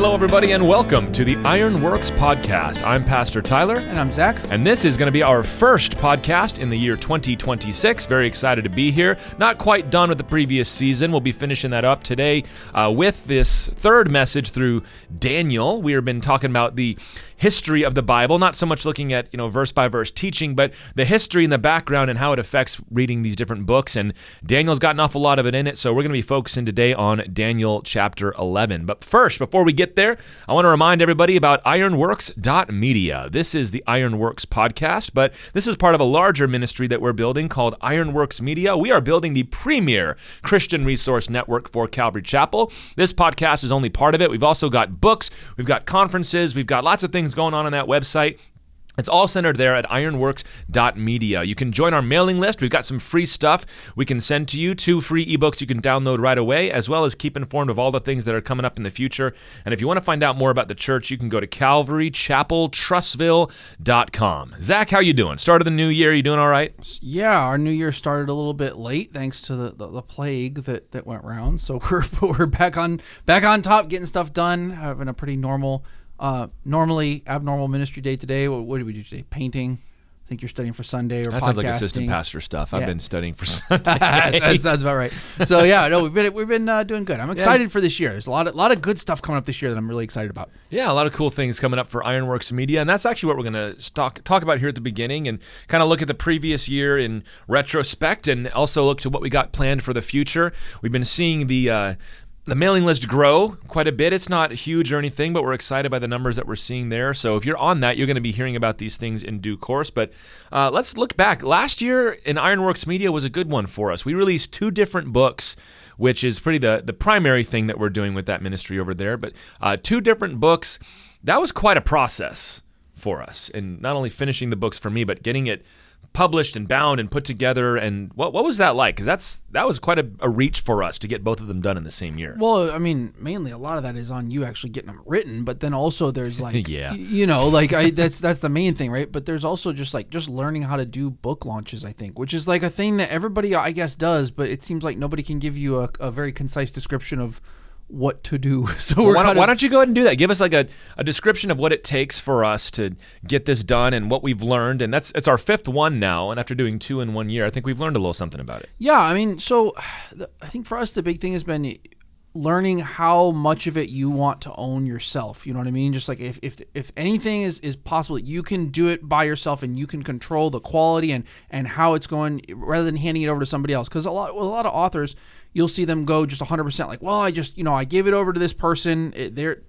Hello, everybody, and welcome to the Ironworks podcast. I'm Pastor Tyler. And I'm Zach. And this is going to be our first podcast in the year 2026. Very excited to be here. Not quite done with the previous season. We'll be finishing that up today with this third message through Daniel. We have been talking about the history of the Bible, not so much looking at, verse by verse teaching, but the history and the background and how it affects reading these different books. And Daniel's got an awful lot of it in it, so we're going to be focusing today on Daniel chapter 11. But first, before we get there, I want to remind everybody about Ironworks.media. This is the Ironworks podcast, but this is part of a larger ministry that we're building called Ironworks Media. We are building the premier Christian resource network for Calvary Chapel. This podcast is only part of it. We've also got books, we've got conferences, we've got lots of things going on that website. It's all centered there at ironworks.media. You can join our mailing list. We've got some free stuff we can send to you, 2 free ebooks you can download right away, as well as keep informed of all the things that are coming up in the future. And if you want to find out more about the church, you can go to calvarychapeltrussville.com. Zach, how you doing? Start of the new year, you doing all right? Yeah, our new year started a little bit late thanks to the plague that went around. So we're back on top, getting stuff done, having a pretty normally abnormal ministry day today. What did we do today? Painting. I think you're studying for Sunday or that podcasting. Sounds like assistant pastor stuff. I've been studying for Sunday. that's about right. So yeah, no, we've been doing good. I'm excited for this year. There's a lot of good stuff coming up this year that I'm really excited about. Yeah, a lot of cool things coming up for Ironworks Media, and that's actually what we're going to talk about here at the beginning, and kind of look at the previous year in retrospect, and also look to what we got planned for the future. We've been seeing the mailing list grow quite a bit. It's not huge or anything, but we're excited by the numbers that we're seeing there. So if you're on that, you're going to be hearing about these things in due course. But let's look back. Last year in Ironworks Media was a good one for us. We released 2 different books, which is pretty the primary thing that we're doing with that ministry over there. But 2 different books, that was quite a process for us. And not only finishing the books for me, but getting it published and bound and put together. And what was that like? Because that was quite a reach for us to get both of them done in the same year. Well, I mean, mainly a lot of that is on you actually getting them written, but then also there's like, yeah, that's the main thing, right? But there's also just learning how to do book launches, I think, which is like a thing that everybody, I guess, does, but it seems like nobody can give you a very concise description of what to do. So why don't you go ahead and do that? Give us like a description of what it takes for us to get this done and what we've learned. And it's our 5th one now. And after doing 2 in 1 year, I think we've learned a little something about it. Yeah, I mean, so I think for us the big thing has been learning how much of it you want to own yourself. You know what I mean? Just like if anything is possible, you can do it by yourself and you can control the quality and how it's going rather than handing it over to somebody else. Because a lot of authors, you'll see them go just 100% like, well, I just, I gave it over to this person.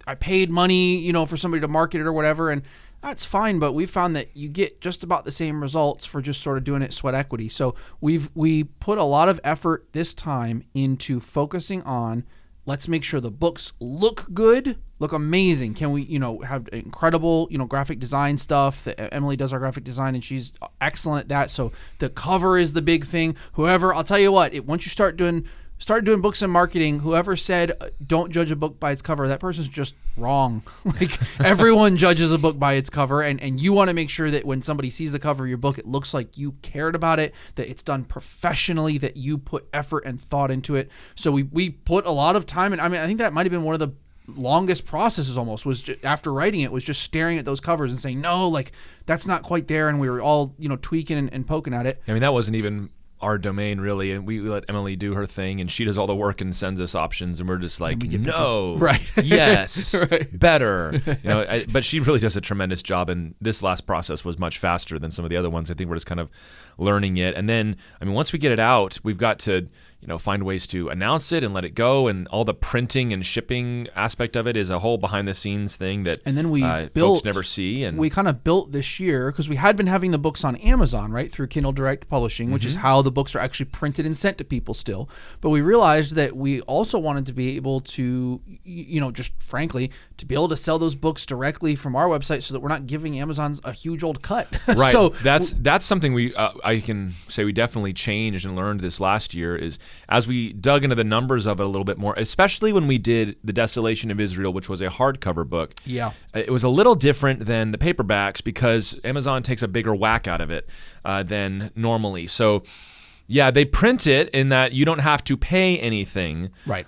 I paid money, for somebody to market it or whatever. And that's fine. But we found that you get just about the same results for just sort of doing it sweat equity. So we put a lot of effort this time into focusing on, let's make sure the books look good, look amazing. Can we, have incredible, graphic design stuff? Emily does our graphic design, and she's excellent at that. So the cover is the big thing. Whoever, I'll tell you what, once you start doing books and marketing, whoever said don't judge a book by its cover, that person's just wrong. Like everyone judges a book by its cover, and you want to make sure that when somebody sees the cover of your book, it looks like you cared about it, that it's done professionally, that you put effort and thought into it. So we put a lot of time, and I mean, I think that might have been one of the longest processes almost, was just, after writing it, was just staring at those covers and saying, no, like that's not quite there, and we were all tweaking and poking at it. I mean, that wasn't even our domain really, and we let Emily do her thing, and she does all the work and sends us options, and we're just like, no, right, yes, right. Better, but she really does a tremendous job, and this last process was much faster than some of the other ones. I think we're just kind of learning it, and then, I mean, once we get it out, we've got to find ways to announce it and let it go, and all the printing and shipping aspect of it is a whole behind-the-scenes thing that folks never see. And we kind of built this year, because we had been having the books on Amazon, right, through Kindle Direct Publishing, which is how the books are actually printed and sent to people still. But we realized that we also wanted to be able to, just frankly, to be able to sell those books directly from our website, so that we're not giving Amazon's a huge old cut. Right. So that's something I can say we definitely changed and learned this last year, is as we dug into the numbers of it a little bit more, especially when we did The Desolation of Israel, which was a hardcover book. Yeah. It was a little different than the paperbacks because Amazon takes a bigger whack out of it than normally. So Yeah, they print it in that you don't have to pay anything, Right.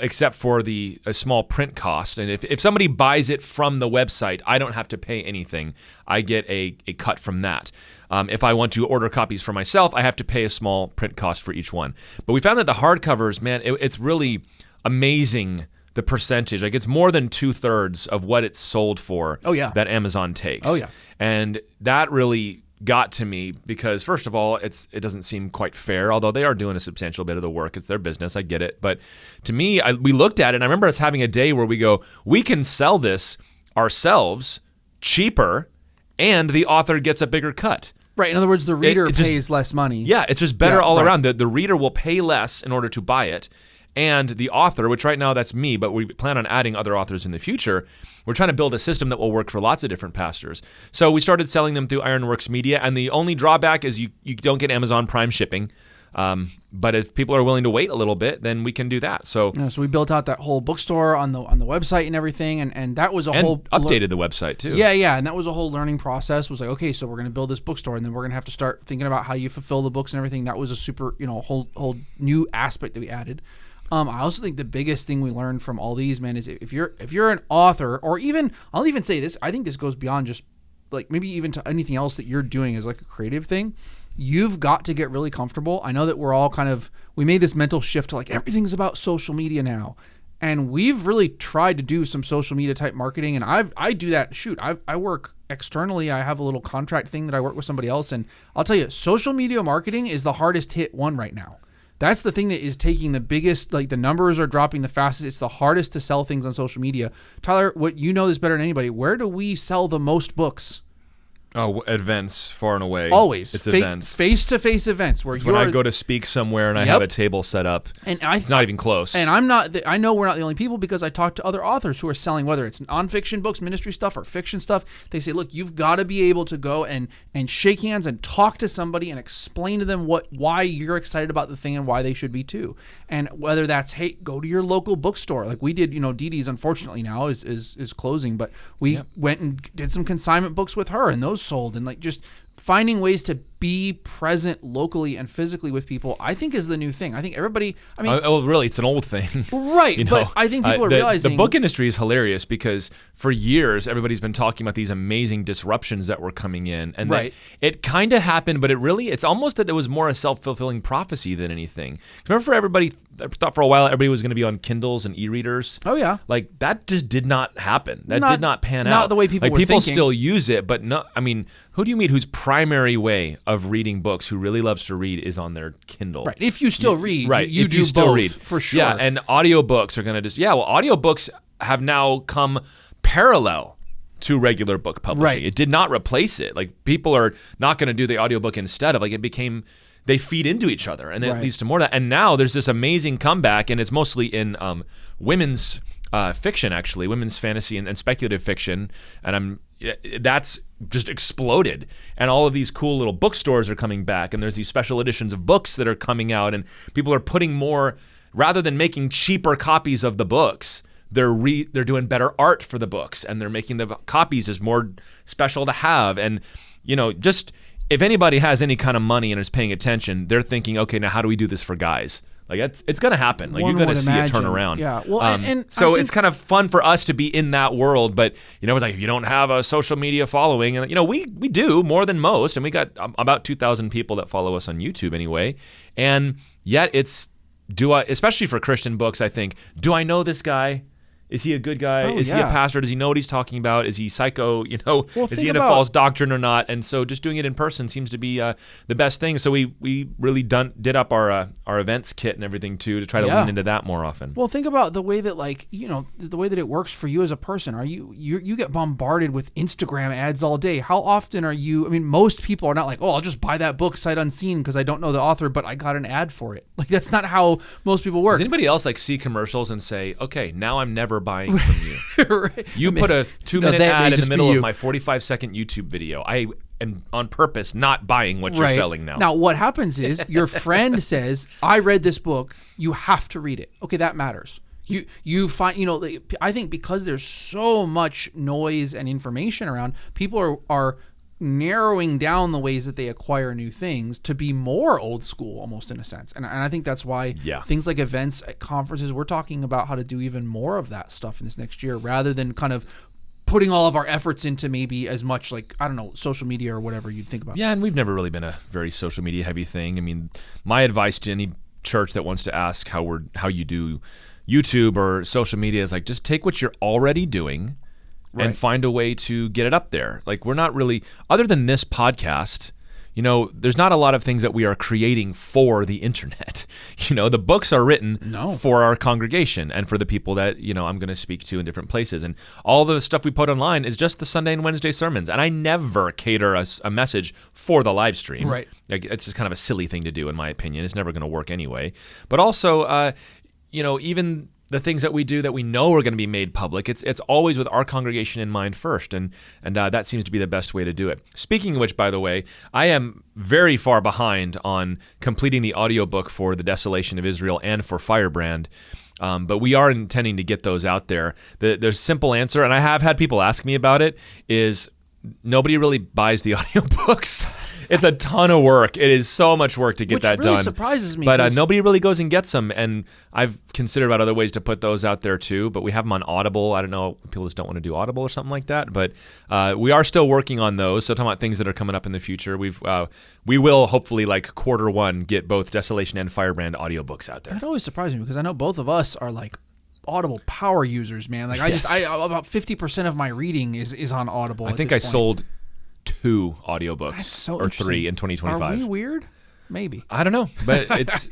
Except for a small print cost. And if somebody buys it from the website, I don't have to pay anything. I get a cut from that. If I want to order copies for myself, I have to pay a small print cost for each one. But we found that the hardcovers, man, it's really amazing, the percentage. Like, it's more than 2/3 of what it's sold for. Oh, yeah. That Amazon takes. Oh, yeah. And that really got to me because, first of all, it doesn't seem quite fair, although they are doing a substantial bit of the work. It's their business. I get it. But to me, we looked at it, and I remember us having a day where we go, we can sell this ourselves cheaper, and the author gets a bigger cut. Right. In other words, the reader pays less money. Yeah, it's just better all right. around. The reader will pay less in order to buy it. And the author, which right now that's me, but we plan on adding other authors in the future, we're trying to build a system that will work for lots of different pastors. So we started selling them through Ironworks Media, and the only drawback is you don't get Amazon Prime shipping. But if people are willing to wait a little bit, then we can do that. So we built out that whole bookstore on the website and everything, and that was whole updated the website too. Yeah, and that was a whole learning process. Was like, okay, so we're going to build this bookstore, and then we're going to have to start thinking about how you fulfill the books and everything. That was a super whole new aspect that we added. I also think the biggest thing we learned from all these, man, is if you're an author, or even I'll even say this, I think this goes beyond just like maybe even to anything else that you're doing as like a creative thing. You've got to get really comfortable. I know that we're all we made this mental shift to like everything's about social media now. And we've really tried to do some social media type marketing. And I do that. Shoot, I work externally. I have a little contract thing that I work with somebody else. And I'll tell you, social media marketing is the hardest hit one right now. That's the thing that is taking the biggest, like the numbers are dropping the fastest. It's the hardest to sell things on social media. Tyler, what you know this better than anybody. Where do we sell the most books? Oh, events, far and away. Always. It's events. Face-to-face events. Where when I go to speak somewhere and I have a table set up, and it's not even close. And I know we're not the only people because I talk to other authors who are selling, whether it's nonfiction books, ministry stuff, or fiction stuff. They say, look, you've got to be able to go and shake hands and talk to somebody and explain to them why you're excited about the thing and why they should be too. And whether that's, hey, go to your local bookstore. Like we did, Dee Dee's unfortunately now is closing, but we went and did some consignment books with her, and those sold, and like just finding ways to be present locally and physically with people, I think is the new thing. I think everybody, really, it's an old thing. Right, but I think people are realizing. The book industry is hilarious because for years, everybody's been talking about these amazing disruptions that were coming in. And it kind of happened, but it's almost that it was more a self-fulfilling prophecy than anything. Remember I thought for a while everybody was going to be on Kindles and e-readers. Oh, yeah. Like, that just did not happen. That did not pan out. Not the way people were people thinking. Still use it, but no, who do you meet whose primary way of reading books, who really loves to read, is on their Kindle? Right. If you still read, you if do you still both, read. for sure. Yeah, and audiobooks are going to audiobooks have now come parallel to regular book publishing. Right. It did not replace it. Like, people are not going to do the audiobook instead of, they feed into each other, and it leads to more of that. And now there's this amazing comeback, and it's mostly in women's fiction, actually, women's fantasy and speculative fiction, and that's just exploded. And all of these cool little bookstores are coming back, and there's these special editions of books that are coming out, and people are putting more, rather than making cheaper copies of the books, they're doing better art for the books, and they're making the copies as more special to have. And just if anybody has any kind of money and is paying attention, they're thinking, okay, now how do we do this for guys? Like, it's going to happen. Like, you're going to see it turn around. Yeah. Well, so it's kind of fun for us to be in that world. But it's like, if you don't have a social media following, and we do more than most, and we got about 2,000 people that follow us on YouTube anyway. And yet especially for Christian books, I think, do I know this guy? Is he a good guy? Is he a pastor? Does he know what he's talking about? Is he psycho? Is he into false doctrine or not? And so just doing it in person seems to be the best thing. So we really did up our events kit and everything too, to try to lean into that more often. Well, think about the way that the way that it works for you as a person. Are you get bombarded with Instagram ads all day? How often are you? Most people are not like, oh, I'll just buy that book sight unseen because I don't know the author, but I got an ad for it. Like, that's not how most people work. Does anybody else see commercials and say, okay, now I'm never buying from you? Right. You put a 2-minute ad in the middle of my 45-second YouTube video. I am on purpose not buying what you're selling now. Now, what happens is your friend says, I read this book. You have to read it. Okay, that matters. You find, I think because there's so much noise and information around, people are narrowing down the ways that they acquire new things to be more old school, almost in a sense. And I think that's why things like events at conferences, we're talking about how to do even more of that stuff in this next year, rather than kind of putting all of our efforts into maybe as much like, I don't know, social media or whatever you'd think about. Yeah, and we've never really been a very social media heavy thing. I mean, my advice to any church that wants to ask how you do YouTube or social media is like, just take what you're already doing and find a way to get it up there. Like, we're not really, other than this podcast, there's not a lot of things that we are creating for the internet. The books are written for our congregation and for the people that, I'm going to speak to in different places. And all the stuff we put online is just the Sunday and Wednesday sermons. And I never cater a message for the live stream. Right. Like, it's just kind of a silly thing to do, in my opinion. It's never going to work anyway. But also, even the things that we do that we know are going to be made public, it's always with our congregation in mind first, and that seems to be the best way to do it. Speaking of which, by the way, I am very far behind on completing the audiobook for The Desolation of Israel and for Firebrand, but we are intending to get those out there. The simple answer, and I have had people ask me about it, is nobody really buys the audiobooks. It's a ton of work. It is so much work to get that done. Which really surprises me. But nobody really goes and gets them, and I've considered about other ways to put those out there too, but we have them on Audible. I don't know, people just don't want to do Audible or something like that, but we are still working on those. So talking about things that are coming up in the future, we will hopefully, like Q1, get both Desolation and Firebrand audiobooks out there. That always surprises me, because I know both of us are like Audible power users, man. Like, about 50% of my reading is on Audible. I think I sold 2 audiobooks or 3 in 2025. Are we weird? Maybe. I don't know, but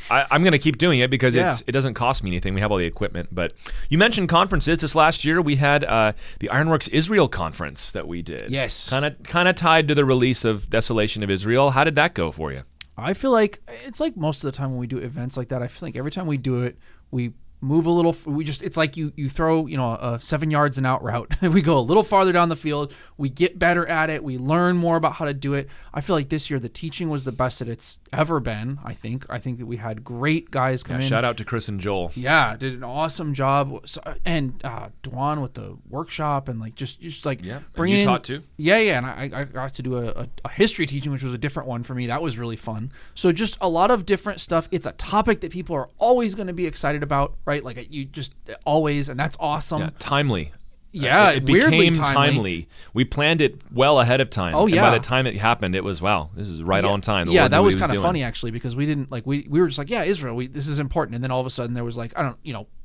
I'm going to keep doing it because it doesn't cost me anything. We have all the equipment. But you mentioned conferences. This last year we had the Ironworks Israel conference that we did. Yes. Kind of tied to the release of Desolation of Israel. How did that go for you? I feel like it's like most of the time when we do events like that, I feel like every time we do it, we move a little. It's like you throw a 7 yards and out route. We go a little farther down the field. We get better at it. We learn more about how to do it. I feel like this year the teaching was the best that it's ever been. I think that we had great guys come in. Shout out to Chris and Joel. Yeah, did an awesome job. And Dwan with the workshop and like just like bringing and you in. taught too. Yeah, and I got to do a history teaching, which was a different one for me. That was really fun. So just a lot of different stuff. It's a topic that people are always going to be excited about, right? Like you just always, and that's awesome. Yeah, timely. Yeah, it weirdly became timely. We planned it well ahead of time. Oh, yeah. And by the time it happened, it was, wow, this is right on time. Yeah, that was kind of funny, actually, because we didn't, like, we were just like, yeah, Israel, this is important. And then all of a sudden there was like,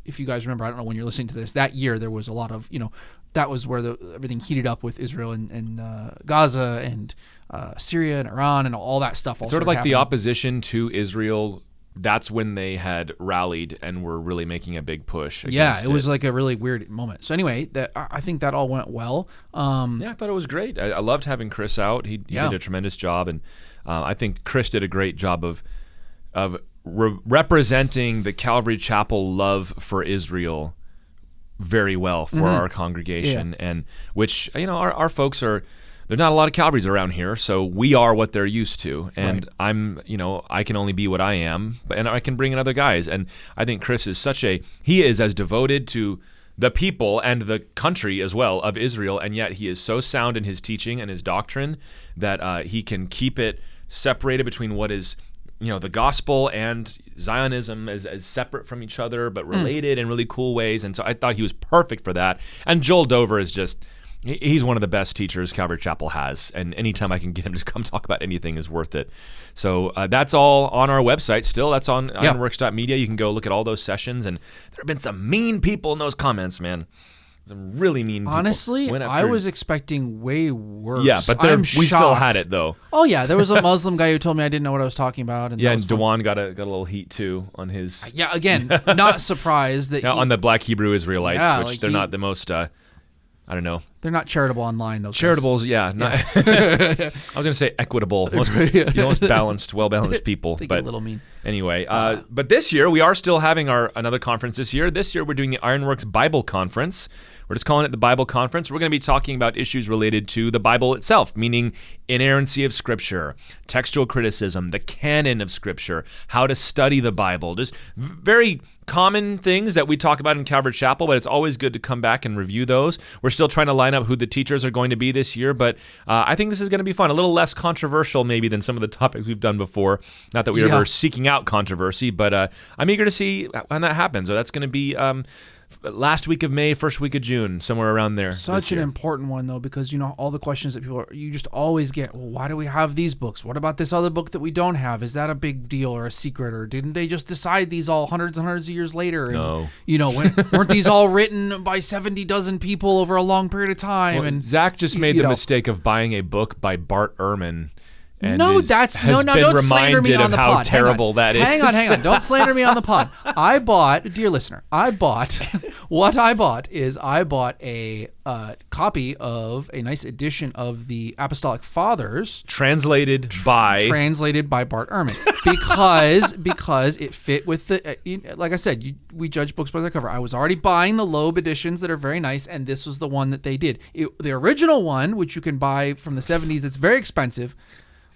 if you guys remember, I don't know when you're listening to this, that year there was a lot of, that was where everything heated up with Israel and Gaza and Syria and Iran and all that stuff. Sort of like the opposition to Israel. That's when they had rallied and were really making a big push. Yeah, it was like a really weird moment. So anyway, I think that all went well. I thought it was great. I loved having Chris out. He did a tremendous job, and I think Chris did a great job of representing the Calvary Chapel love for Israel very well for our congregation, and which our folks are. There's not a lot of Calvarys around here, so we are what they're used to. And I'm, I can only be what I am, and I can bring in other guys. And I think Chris is he is as devoted to the people and the country as well of Israel, and yet he is so sound in his teaching and his doctrine that he can keep it separated between what is, the gospel and Zionism as separate from each other, but related in really cool ways. And so I thought he was perfect for that. And Joel Dover is just... He's one of the best teachers Calvary Chapel has, and anytime I can get him to come talk about anything is worth it. So that's all on our website still. That's on ironworks.media. You can go look at all those sessions, and there have been some mean people in those comments, man. Some really mean people. Honestly, I was expecting way worse. Yeah, but we still had it, though. Oh, yeah. There was a Muslim guy who told me I didn't know what I was talking about. And and Dewan got a little heat, too, on his... Yeah, again, not surprised that on the Black Hebrew Israelites, which they're not the most... I don't know. They're not charitable online, though. Charitables, yeah. I was going to say equitable. Most balanced, well-balanced people. But a little mean. Anyway, but this year, we are still having another conference this year. This year, we're doing the Ironworks Bible Conference. We're just calling it the Bible Conference. We're going to be talking about issues related to the Bible itself, meaning inerrancy of Scripture, textual criticism, the canon of Scripture, how to study the Bible, just very common things that we talk about in Calvary Chapel, but it's always good to come back and review those. We're still trying to line up who the teachers are going to be this year, but I think this is going to be fun. A little less controversial maybe than some of the topics we've done before. Not that we're ever seeking out controversy, but I'm eager to see when that happens. So that's going to be last week of May, first week of June, somewhere around there. Such an important one, though, because, all the questions that you just always get, well, why do we have these books? What about this other book that we don't have? Is that a big deal or a secret? Or didn't they just decide these all hundreds and hundreds of years later? And, no. Weren't these all written by 70 dozen people over a long period of time? Well, and Zach just made the mistake of buying a book by Bart Ehrman. And don't slander me on the pod. How terrible that is. Hang on. Don't slander me on the pod. Dear listener, I bought a copy of a nice edition of the Apostolic Fathers. Translated by Bart Ehrman. because it fit with like I said, we judge books by their cover. I was already buying the Loeb editions that are very nice, and this was the one that they did. The original one, which you can buy from the 70s, it's very expensive,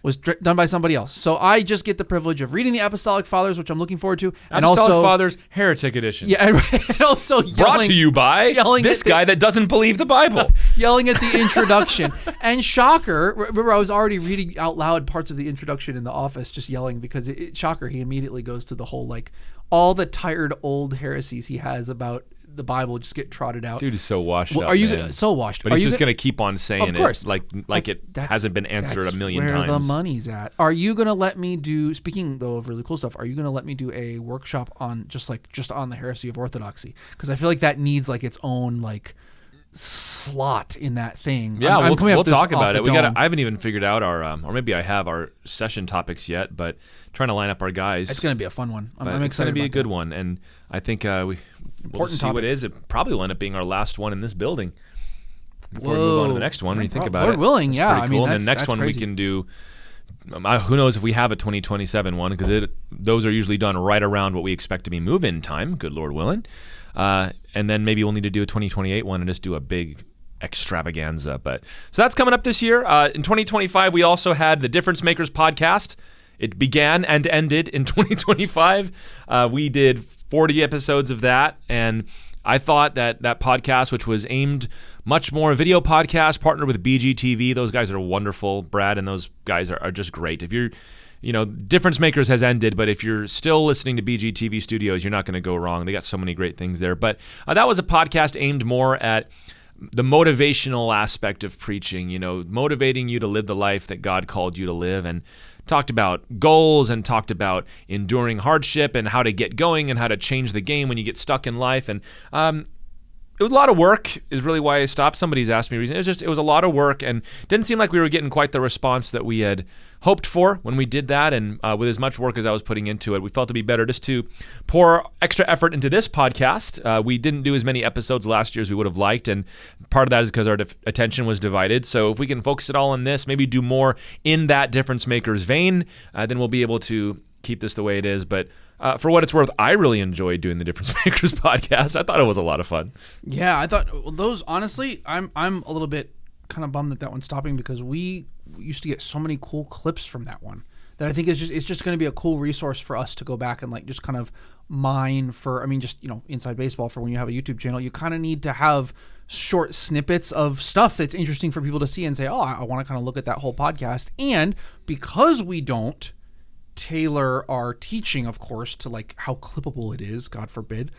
was done by somebody else. So I just get the privilege of reading the Apostolic Fathers, which I'm looking forward to. And Apostolic Fathers Heretic Edition. Yeah, and also brought to you by this guy that doesn't believe the Bible. Yelling at the introduction. And shocker, remember I was already reading out loud parts of the introduction in the office, just yelling, because shocker, he immediately goes to the whole, all the tired old heresies he has about the Bible just get trotted out. Dude is so washed up. So washed? But he's just going to keep on saying of course. it like it hasn't been answered a million times. That's where the money's at. Are you going to let me do, speaking though of really cool stuff, are you going to let me do a workshop on just on the heresy of orthodoxy? Because I feel like that needs its own slot in that thing. Yeah, we'll talk about it. I haven't even figured out our, or maybe I have our session topics yet, but trying to line up our guys. It's going to be a fun one. I'm excited. It's going to be a good one, and I think we'll see what it is. It probably will end up being our last one in this building before we move on to the next one. When you think about Lord it, willing, yeah. Cool. And the next one crazy. we can do. Who knows if we have a 2027 one, because those are usually done right around what we expect to be move-in time. Good Lord willing. And then maybe we'll need to do a 2028 one and just do a big extravaganza. So that's coming up this year. In 2025, we also had the Difference Makers podcast. It began and ended in 2025. We did 40 episodes of that, and I thought that podcast, which was aimed much more a video podcast, partnered with BGTV. Those guys are wonderful. Brad and those guys are just great. If you're Difference Makers has ended, but if you're still listening to BGTV Studios, you're not going to go wrong. They got so many great things there. But that was a podcast aimed more at the motivational aspect of preaching, motivating you to live the life that God called you to live, and talked about goals and talked about enduring hardship and how to get going and how to change the game when you get stuck in life. And it was a lot of work is really why I stopped. Somebody's asked me recently. It was a lot of work, and didn't seem like we were getting quite the response that we had hoped for when we did that. And with as much work as I was putting into it, we felt it'd be better just to pour extra effort into this podcast. We didn't do as many episodes last year as we would have liked, and part of that is because our attention was divided. So if we can focus it all on this, maybe do more in that Difference Makers vein, then we'll be able to keep this the way it is. But for what it's worth, I really enjoyed doing the Difference Makers podcast. I thought it was a lot of fun. Yeah, I thought those, honestly, I'm a little bit kind of bummed that one's stopping, because we used to get so many cool clips from that one that I think it's just going to be a cool resource for us to go back and just kind of mine for, inside baseball, for when you have a YouTube channel. You kind of need to have short snippets of stuff that's interesting for people to see and say, oh, I want to kind of look at that whole podcast. And because we don't tailor our teaching, of course, to how clippable it is, God forbid,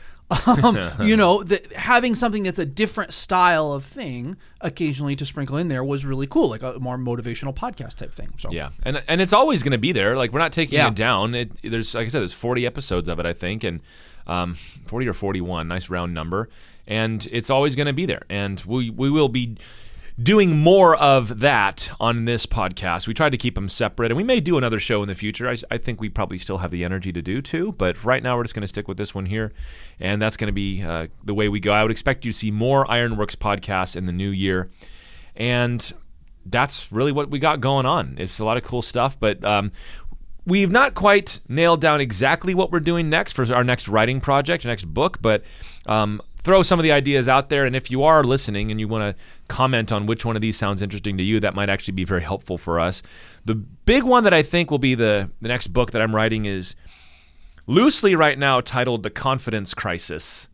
having something that's a different style of thing occasionally to sprinkle in there was really cool, like a more motivational podcast type thing. So yeah, and it's always going to be there. We're not taking it down. There's, like I said, there's 40 episodes of it, I think, and 40 or 41, nice round number, and it's always going to be there. And we will be doing more of that on this podcast. We tried to keep them separate, and we may do another show in the future. I think we probably still have the energy to do too, but right now we're just going to stick with this one here, and that's going to be the way we go. I would expect you to see more Ironworks podcasts in the new year, and that's really what we got going on. It's a lot of cool stuff, but we've not quite nailed down exactly what we're doing next for our next writing project, our next book, but throw some of the ideas out there. And if you are listening and you want to comment on which one of these sounds interesting to you, that might actually be very helpful for us. The big one that I think will be the next book that I'm writing is loosely right now titled The Confidence Crisis.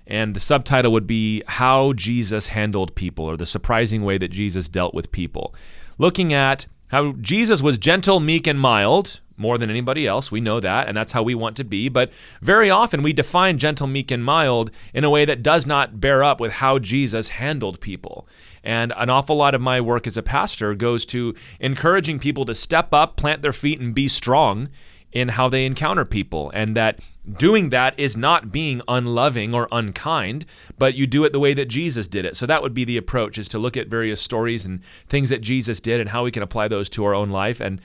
And the subtitle would be How Jesus Handled People, or the surprising way that Jesus dealt with people. Looking at how Jesus was gentle, meek, and mild, more than anybody else. We know that, and that's how we want to be. But very often we define gentle, meek, and mild in a way that does not bear up with how Jesus handled people. And an awful lot of my work as a pastor goes to encouraging people to step up, plant their feet, and be strong in how they encounter people, and that doing that is not being unloving or unkind, but you do it the way that Jesus did it. So that would be the approach, is to look at various stories and things that Jesus did and how we can apply those to our own life. And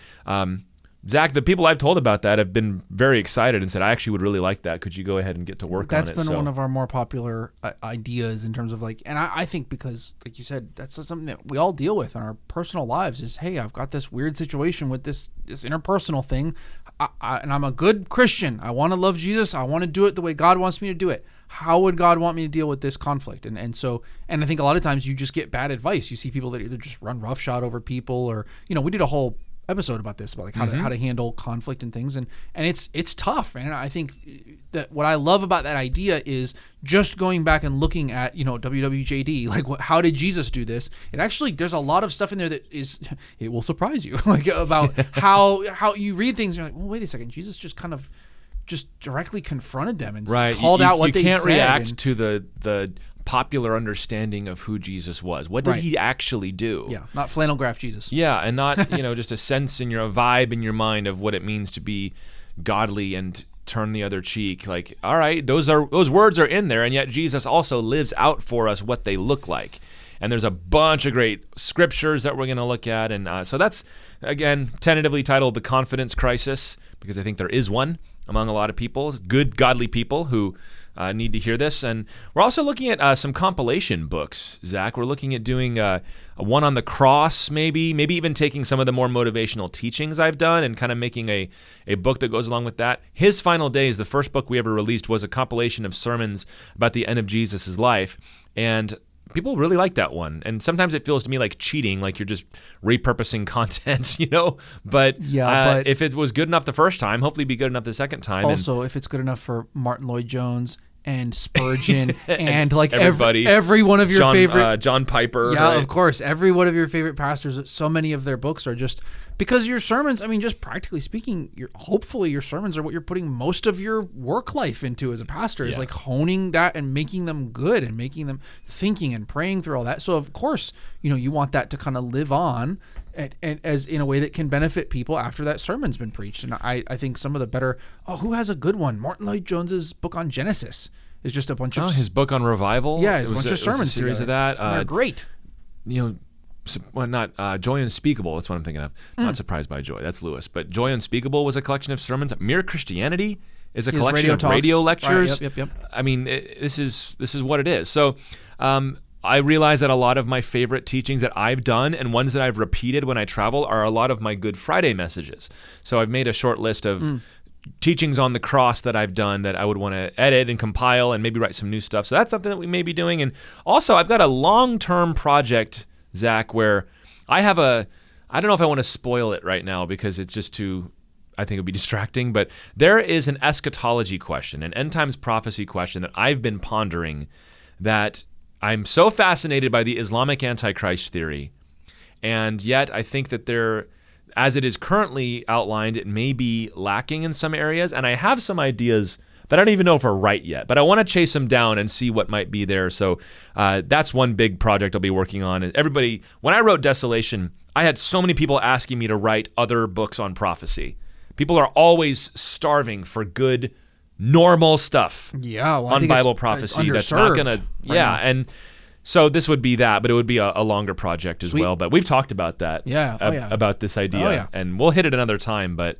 Zach, the people I've told about that have been very excited and said, I actually would really like that. Could you go ahead and get to work on it? That's been one of our more popular ideas in terms of and I think because, like you said, that's something that we all deal with in our personal lives is, hey, I've got this weird situation with this interpersonal thing, and I'm a good Christian. I want to love Jesus. I want to do it the way God wants me to do it. How would God want me to deal with this conflict? And I think a lot of times you just get bad advice. You see people that either just run roughshod over people, or, we did a whole episode about this, about how to handle conflict and things, and it's tough. And I think that what I love about that idea is just going back and looking at WWJD, how did Jesus do this? It actually, there's a lot of stuff in there that it will surprise you, about how you read things and you're like, well, wait a second, Jesus just kind of just directly confronted them and called out what they said. You can't react to the popular understanding of who Jesus was. What did he actually do? Yeah, not flannel graph Jesus. Yeah, and not just a sense in a vibe in your mind of what it means to be godly and turn the other cheek. All right, those words are in there, and yet Jesus also lives out for us what they look like. And there's a bunch of great scriptures that we're going to look at, and so that's, again, tentatively titled The Confidence Crisis, because I think there is one among a lot of people, good, godly people who need to hear this. And we're also looking at some compilation books, Zach. We're looking at doing a one on the cross, maybe even taking some of the more motivational teachings I've done and kind of making a book that goes along with that. His Final Days, the first book we ever released, was a compilation of sermons about the end of Jesus' life. And people really like that one. And sometimes it feels to me like cheating, like you're just repurposing content, But if it was good enough the first time, hopefully it'd be good enough the second time. Also, if it's good enough for Martin Lloyd-Jones and Spurgeon and everybody, every one of your favorite John Piper, right? Of course, every one of your favorite pastors. So many of their books are just because your sermons. I mean, just practically speaking, hopefully your sermons are what you're putting most of your work life into as a pastor. Is honing that and making them good and making them thinking and praying through all that. So of course, you want that to kind of live on. And as in a way that can benefit people after that sermon's been preached. And I think some of the better, who has a good one? Martin Lloyd-Jones's book on Genesis is just a bunch of... his book on revival? Yeah, it's a bunch of sermon series of that. They're great. Not Joy Unspeakable, that's what I'm thinking of. Not Surprised by Joy, that's Lewis. But Joy Unspeakable was a collection of sermons. Mere Christianity is a collection of radio lectures. Right, yep. I mean, this is what it is. So... I realize that a lot of my favorite teachings that I've done and ones that I've repeated when I travel are a lot of my Good Friday messages. So I've made a short list of teachings on the cross that I've done that I would want to edit and compile and maybe write some new stuff. So that's something that we may be doing. And also, I've got a long-term project, Zach, where I don't know if I want to spoil it right now because it's just too... I think it would be distracting, but there is an eschatology question, an end times prophecy question that I've been pondering that I'm so fascinated by the Islamic Antichrist theory, and yet I think that as it is currently outlined, it may be lacking in some areas, and I have some ideas that I don't even know if are right yet, but I want to chase them down and see what might be there. So that's one big project I'll be working on. Everybody, when I wrote Desolation, I had so many people asking me to write other books on prophecy. People are always starving for good normal stuff on Bible prophecy that's not going to, and so this would be that, but it would be a longer project as well. But we've talked about that, about this idea, and we'll hit it another time, but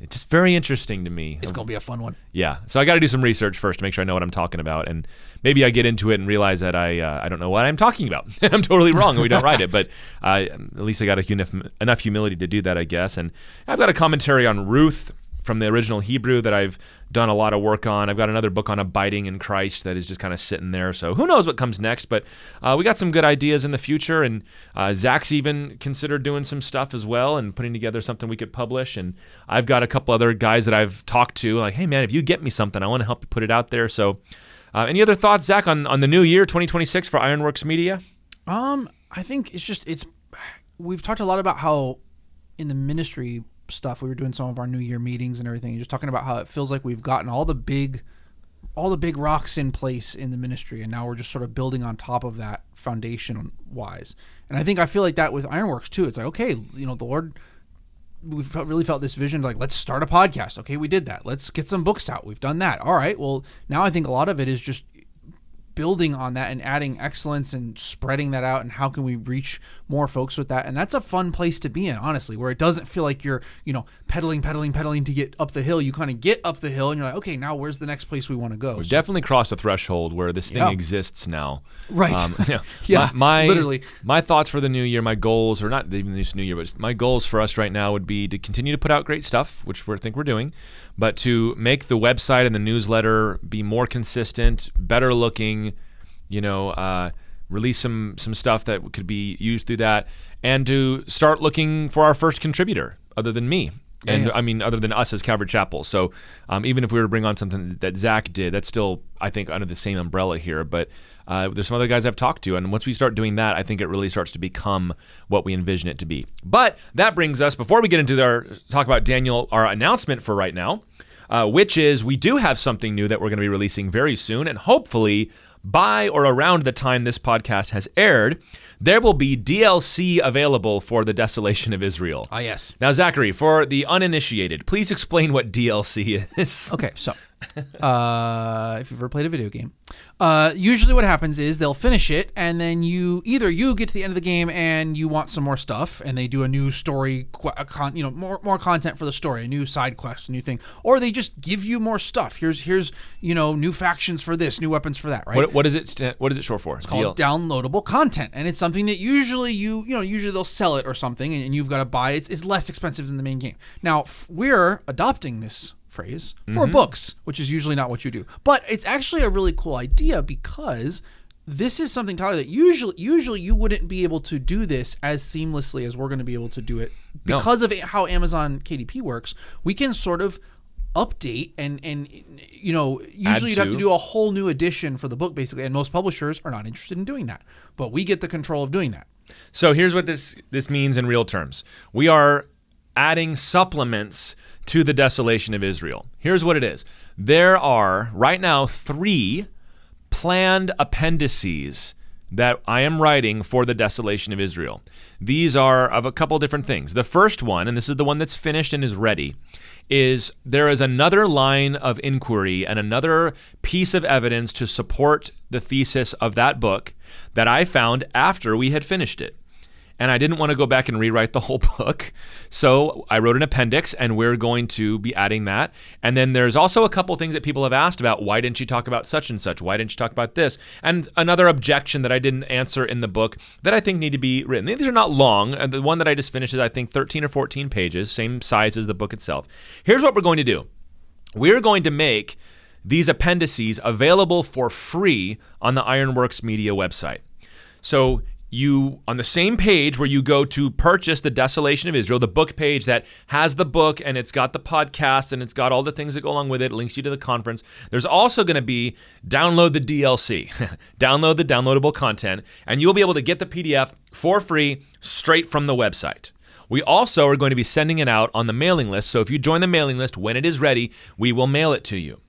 it's just very interesting to me. It's going to be a fun one. Yeah, so I got to do some research first to make sure I know what I'm talking about, and maybe I get into it and realize that I don't know what I'm talking about. I'm totally wrong and we don't write it, but at least I got enough humility to do that, I guess. And I've got a commentary on Ruth, from the original Hebrew that I've done a lot of work on. I've got another book on abiding in Christ that is just kind of sitting there. So who knows what comes next, but we got some good ideas in the future, and Zach's even considered doing some stuff as well and putting together something we could publish. And I've got a couple other guys that I've talked to, like, hey man, if you get me something, I want to help you put it out there. So any other thoughts, Zach, on the new year, 2026 for Ironworks Media? I think we've talked a lot about how in the ministry stuff, we were doing some of our New Year meetings and everything, and just talking about how it feels like we've gotten all the big rocks in place in the ministry, and now we're just sort of building on top of that foundation wise. And I feel like that with Ironworks too. It's like, okay, the Lord, we've really felt this vision, like, let's start a podcast. Okay, we did that. Let's get some books out. We've done that. All right, well, now I think a lot of it is just building on that and adding excellence and spreading that out, and how can we reach more folks with that. And that's a fun place to be in, honestly, where it doesn't feel like you're pedaling to get up the hill. You kind of get up the hill and you're like, okay, now where's the next place we want to go? We've definitely crossed a threshold where this thing exists now, right? Literally, my thoughts for the new year, my goals, or not even this new year, but my goals for us right now would be to continue to put out great stuff, which I think we're doing, but to make the website and the newsletter be more consistent, better looking, release some stuff that could be used through that, and to start looking for our first contributor other than me. And I mean, other than us as Calvary Chapel. So even if we were to bring on something that Zach did, that's still, I think, under the same umbrella here. But there's some other guys I've talked to. And once we start doing that, I think it really starts to become what we envision it to be. But that brings us, before we get into talk about Daniel, our announcement for right now, which is we do have something new that we're going to be releasing very soon. And hopefully by or around the time this podcast has aired, there will be DLC available for the Desolation of Israel. Ah, yes. Now, Zachary, for the uninitiated, please explain what DLC is. Okay, so if you've ever played a video game, usually what happens is they'll finish it, and then you get to the end of the game and you want some more stuff, and they do a new story, more content for the story, a new side quest, a new thing, or they just give you more stuff. Here's new factions for this, new weapons for that, right? What is it short for? It's called downloadable content, and it's something that usually usually they'll sell it or something, and you've got to buy it. It's less expensive than the main game. Now we're adopting this phrase for books, which is usually not what you do, but it's actually a really cool idea, because this is something, Tyler, that usually you wouldn't be able to do this as seamlessly as we're going to be able to do it because of how Amazon KDP works. We can sort of update and usually you'd have to do a whole new edition for the book, basically, and most publishers are not interested in doing that, but we get the control of doing that. So here's what this means in real terms. We are adding supplements to the Desolation of Israel. Here's what it is. There are right now 3 planned appendices that I am writing for the Desolation of Israel. These are of a couple different things. The first one, and this is the one that's finished and is ready, is there is another line of inquiry and another piece of evidence to support the thesis of that book that I found after we had finished it. And I didn't want to go back and rewrite the whole book. So I wrote an appendix, and we're going to be adding that. And then there's also a couple things that people have asked about. Why didn't you talk about such and such? Why didn't you talk about this? And another objection that I didn't answer in the book that I think need to be written. These are not long. The one that I just finished is, I think, 13 or 14 pages, same size as the book itself. Here's what we're going to do. We're going to make these appendices available for free on the Ironworks Media website. So you, on the same page where you go to purchase the Desolation of Israel, the book page that has the book and it's got the podcast and it's got all the things that go along with it, links you to the conference, there's also going to be download the DLC, download the downloadable content, and you'll be able to get the PDF for free straight from the website. We also are going to be sending it out on the mailing list, so if you join the mailing list, when it is ready, we will mail it to you.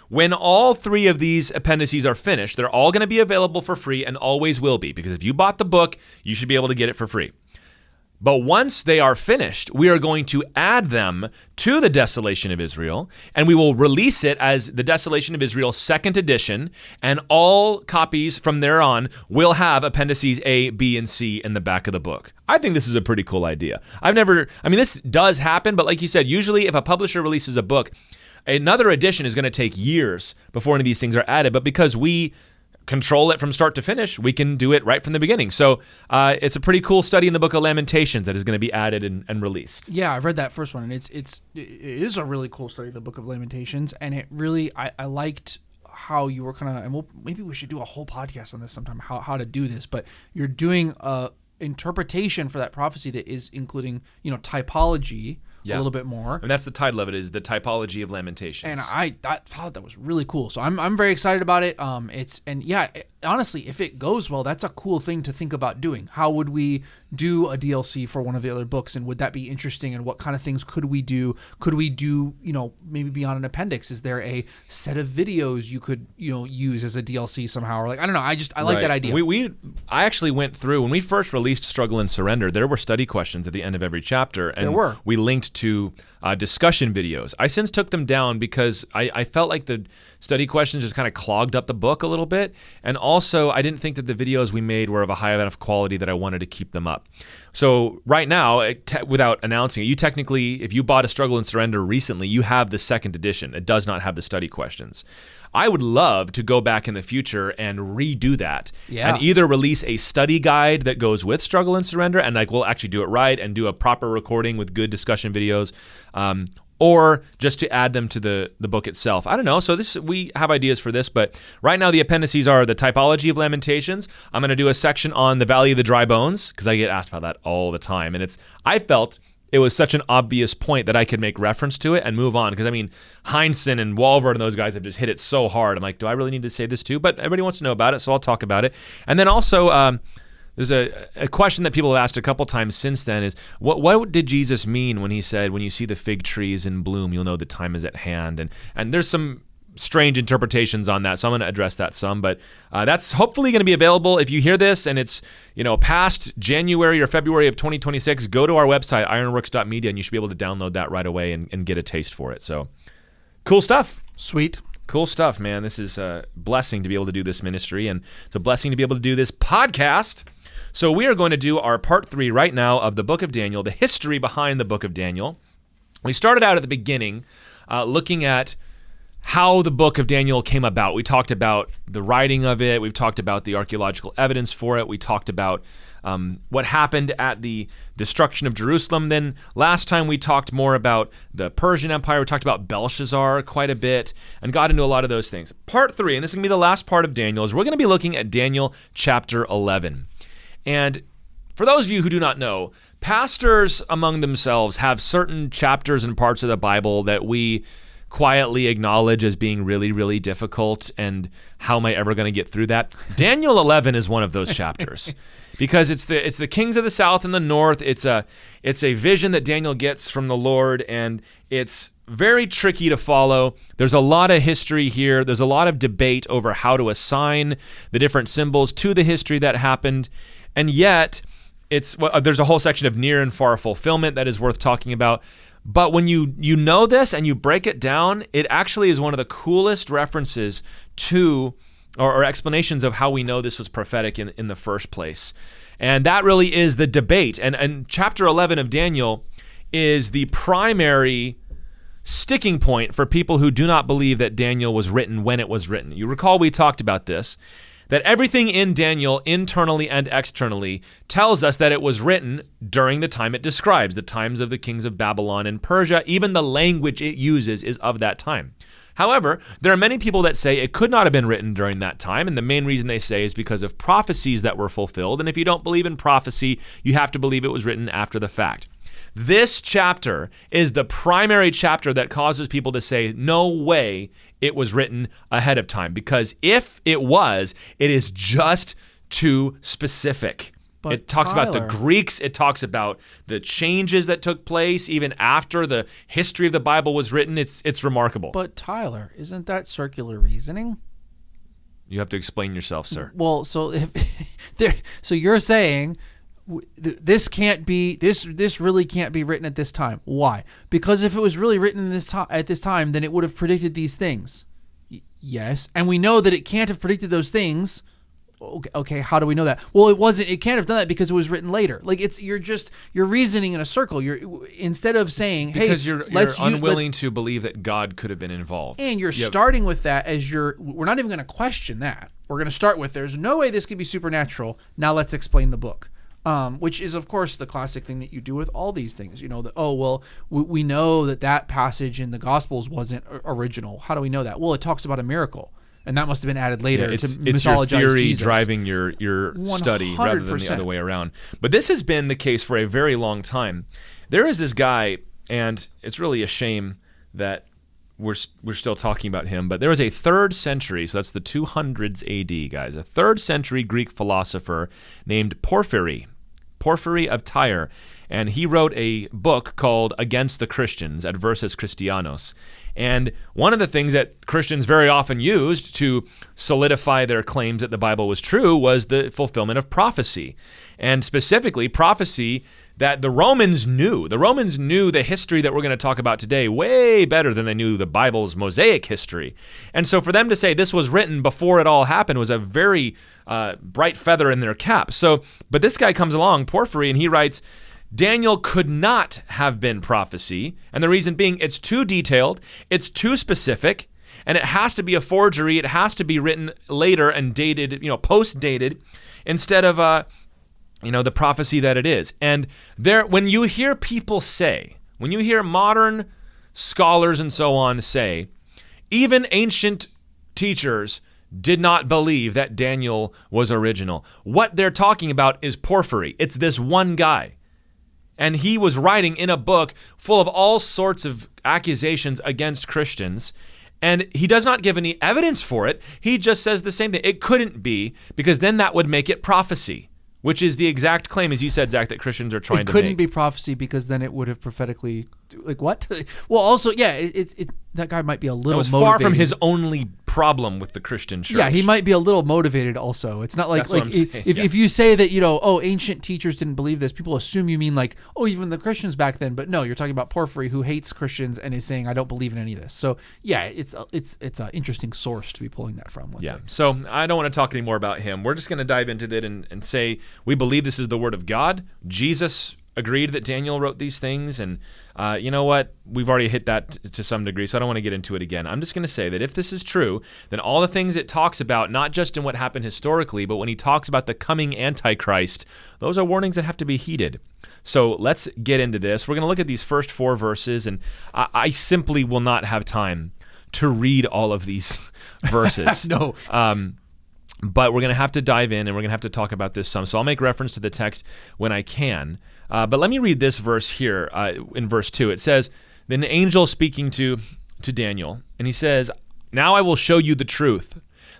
When all 3 of these appendices are finished, they're all going to be available for free and always will be, because if you bought the book, you should be able to get it for free. But once they are finished, we are going to add them to the Desolation of Israel, and we will release it as the Desolation of Israel 2nd edition, and all copies from there on will have appendices A, B, and C in the back of the book. I think this is a pretty cool idea. This does happen, but like you said, usually if a publisher releases a book, another edition is going to take years before any of these things are added, but because we control it from start to finish, we can do it right from the beginning. So it's a pretty cool study in the book of Lamentations that is going to be added and released. Yeah, I've read that first one, and it is a really cool study, the book of Lamentations, and it really, I liked how you were kind of, and maybe we should do a whole podcast on this sometime, how to do this, but you're doing a interpretation for that prophecy that is including, typology, a little bit more. And that's the title of it, is the typology of Lamentations. And I thought that was really cool. So I'm very excited about it. Honestly, if it goes well, that's a cool thing to think about doing. How would we do a DLC for one of the other books, and would that be interesting? And what kind of things could we do? Could we do, maybe beyond an appendix? Is there a set of videos you could, use as a DLC somehow? Or I don't know. I like that idea. I actually went through, when we first released Struggle and Surrender, there were study questions at the end of every chapter. And there were. We linked to discussion videos. I since took them down because I felt like the study questions just kind of clogged up the book a little bit. And also, I didn't think that the videos we made were of a high enough quality that I wanted to keep them up. So right now, without announcing it, you technically, if you bought a Struggle and Surrender recently, you have the second edition. It does not have the study questions. I would love to go back in the future and redo that, and either release a study guide that goes with Struggle and Surrender, and we'll actually do it right and do a proper recording with good discussion videos, or just to add them to the book itself. I don't know. So we have ideas for this, but right now the appendices are the typology of Lamentations. I'm going to do a section on the Valley of the Dry Bones, because I get asked about that all the time, and I felt it was such an obvious point that I could make reference to it and move on. Because, Heinsohn and Walvard and those guys have just hit it so hard. I'm like, do I really need to say this too? But everybody wants to know about it, so I'll talk about it. And then also, there's a question that people have asked a couple times since then is, what did Jesus mean when he said, when you see the fig trees in bloom, you'll know the time is at hand? And there's some strange interpretations on that, so I'm going to address that some, but that's hopefully going to be available. If you hear this and it's past January or February of 2026, go to our website, ironworks.media, and you should be able to download that right away and get a taste for it. So cool stuff. Sweet. Cool stuff, man. This is a blessing to be able to do this ministry, and it's a blessing to be able to do this podcast. So we are going to do our part 3 right now of the book of Daniel, the history behind the book of Daniel. We started out at the beginning looking at how the book of Daniel came about. We talked about the writing of it. We've talked about the archaeological evidence for it. We talked about what happened at the destruction of Jerusalem. Then last time we talked more about the Persian Empire. We talked about Belshazzar quite a bit and got into a lot of those things. Part 3, and this is going to be the last part of Daniel, is we're going to be looking at Daniel chapter 11. And for those of you who do not know, pastors among themselves have certain chapters and parts of the Bible that we quietly acknowledge as being really, really difficult, and how am I ever going to get through that? Daniel 11 is one of those chapters because it's the kings of the south and the north. It's a vision that Daniel gets from the Lord, and it's very tricky to follow. There's a lot of history here. There's a lot of debate over how to assign the different symbols to the history that happened, and yet there's a whole section of near and far fulfillment that is worth talking about. But when you know this and you break it down, it actually is one of the coolest references to or explanations of how we know this was prophetic in the first place. And that really is the debate. And chapter 11 of Daniel is the primary sticking point for people who do not believe that Daniel was written when it was written. You recall we talked about this, that everything in Daniel, internally and externally, tells us that it was written during the time it describes, the times of the kings of Babylon and Persia. Even the language it uses is of that time. However, there are many people that say it could not have been written during that time, and the main reason they say is because of prophecies that were fulfilled, and if you don't believe in prophecy, you have to believe it was written after the fact. This chapter is the primary chapter that causes people to say, no way it was written ahead of time, because if it was, it is just too specific. But it talks about the Greeks. It talks about the changes that took place even after the history of the Bible was written. It's remarkable. But Tyler, isn't that circular reasoning? You have to explain yourself, sir. Well, so so you're saying this can't be this really can't be written at this time. Why? Because if it was really written at this time, then it would have predicted these things. Yes, and we know that it can't have predicted those things. Okay, how do we know that? Well, it can't have done that because it was written later. Like you're reasoning in a circle. You're instead of saying, because you're unwilling to believe that God could have been involved. And you're starting with that as we're not even going to question that. we're going to start with, there's no way this could be supernatural. Now let's explain the book. Which is, of course, the classic thing that you do with all these things. You know, we know that passage in the Gospels wasn't original. How do we know that? Well, it talks about a miracle, and that must have been added later to mythologize it's your theory Jesus. Driving your study rather than the other way around. But this has been the case for a very long time. There is this guy, and it's really a shame that we're still talking about him, but there was a 3rd century, so that's the 200s AD, guys, a 3rd century Greek philosopher named Porphyry of Tyre, and he wrote a book called Against the Christians, Adversus Christianos. And one of the things that Christians very often used to solidify their claims that the Bible was true was the fulfillment of prophecy, and specifically prophecy that the Romans knew. The Romans knew the history that we're going to talk about today way better than they knew the Bible's Mosaic history. And so for them to say this was written before it all happened was a very bright feather in their cap. But this guy comes along, Porphyry, and he writes, Daniel could not have been prophecy, and the reason being it's too detailed, it's too specific, and it has to be a forgery. It has to be written later and dated, post-dated, instead of the prophecy that it is. And when you hear people say, when you hear modern scholars and so on say, even ancient teachers did not believe that Daniel was original, what they're talking about is Porphyry. It's this one guy. And he was writing in a book full of all sorts of accusations against Christians, and he does not give any evidence for it. He just says the same thing. It couldn't be, because then that would make it prophecy, which is the exact claim, as you said, Zach, that Christians are trying to make. It couldn't be prophecy because then it would have prophetically, what? Well, also, yeah, that guy might be a little motivated. Far from his only problem with the Christian church. Yeah, he might be a little motivated also. It's not like if you say that, ancient teachers didn't believe this, people assume you mean even the Christians back then. But no, you're talking about Porphyry, who hates Christians and is saying, I don't believe in any of this. So yeah, it's an interesting source to be pulling that from. Let's say. So I don't want to talk anymore about him. We're just going to dive into it and say we believe this is the word of God. Jesus agreed that Daniel wrote these things, and you know what? We've already hit that to some degree, so I don't want to get into it again. I'm just going to say that if this is true, then all the things it talks about, not just in what happened historically, but when he talks about the coming Antichrist, those are warnings that have to be heeded. So let's get into this. We're going to look at these first 4 verses, and I simply will not have time to read all of these verses. No. But we're going to have to dive in, and we're going to have to talk about this some. So I'll make reference to the text when I can. But let me read this verse here in verse 2. It says, then the angel speaking to Daniel, and he says, now I will show you the truth.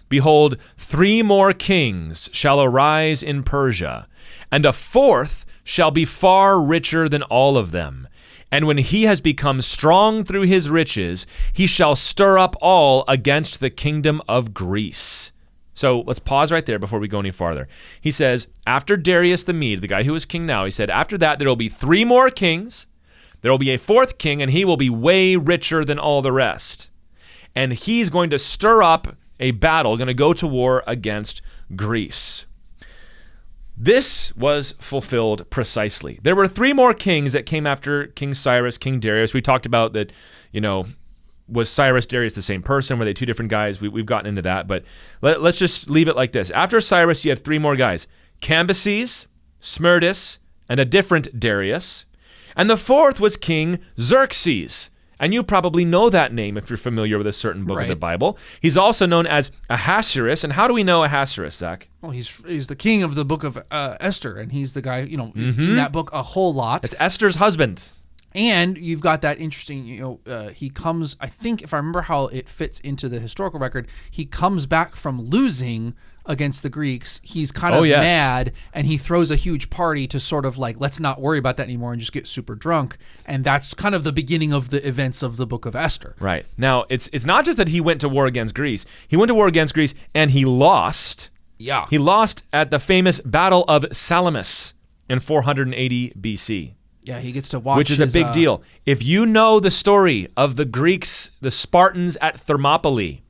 Behold, 3 more kings shall arise in Persia, and a 4th shall be far richer than all of them. And when he has become strong through his riches, he shall stir up all against the kingdom of Greece. So let's pause right there before we go any farther. He says, after Darius the Mede, the guy who is king now, he said, after that there will be 3 more kings, there will be a 4th king, and he will be way richer than all the rest. And he's going to stir up a battle, going to go to war against Greece. This was fulfilled precisely. There were 3 more kings that came after King Cyrus, King Darius. We talked about that, was Cyrus, Darius the same person? Were they 2 different guys? We've gotten into that, but let's just leave it like this. After Cyrus, you had 3 more guys, Cambyses, Smerdis, and a different Darius. And the 4th was King Xerxes. And you probably know that name if you're familiar with a certain book of the Bible. He's also known as Ahasuerus. And how do we know Ahasuerus, Zach? Well, he's the king of the book of Esther, and he's the guy, he's in that book a whole lot. It's Esther's husband. And you've got that interesting, he comes, I think, if I remember how it fits into the historical record, he comes back from losing against the Greeks. He's kind of mad, and he throws a huge party to sort of let's not worry about that anymore and just get super drunk. And that's kind of the beginning of the events of the book of Esther. Right. Now, it's not just that he went to war against Greece. He went to war against Greece, and he lost. Yeah. He lost at the famous Battle of Salamis in 480 BC. Yeah, he gets to watch which is a big deal. If you know the story of the Greeks, the Spartans at Thermopylae,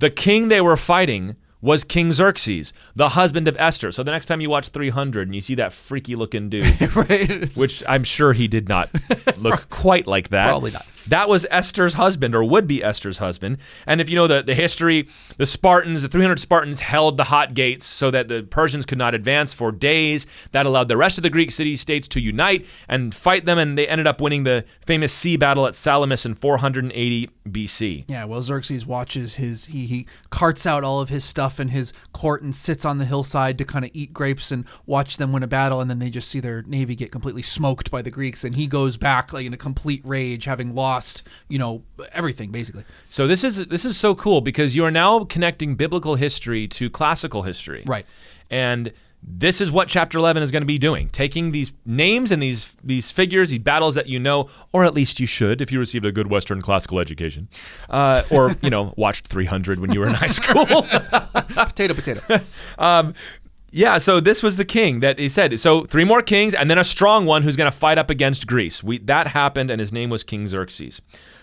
the king they were fighting was King Xerxes, the husband of Esther. So the next time you watch 300 and you see that freaky looking dude, right. which I'm sure he did not look quite like that. Probably not. That was Esther's husband, or would be Esther's husband. And if you know the history, the 300 Spartans held the hot gates so that the Persians could not advance for days. That allowed the rest of the Greek city-states to unite and fight them, and they ended up winning the famous sea battle at Salamis in 480 BC. Yeah, well, Xerxes watches he carts out all of his stuff in his court and sits on the hillside to kind of eat grapes and watch them win a battle, and then they just see their navy get completely smoked by the Greeks, and he goes back like in a complete rage, having lost, everything basically. So this is so cool because you are now connecting biblical history to classical history. Right. And this is what chapter 11 is going to be doing, taking these names and these figures, these battles that you know, or at least you should if you received a good Western classical education, or watched 300 when you were in high school. Potato. Yeah, so this was the king that he said. So 3 more kings and then a strong one who's going to fight up against Greece. That happened, and his name was King Xerxes.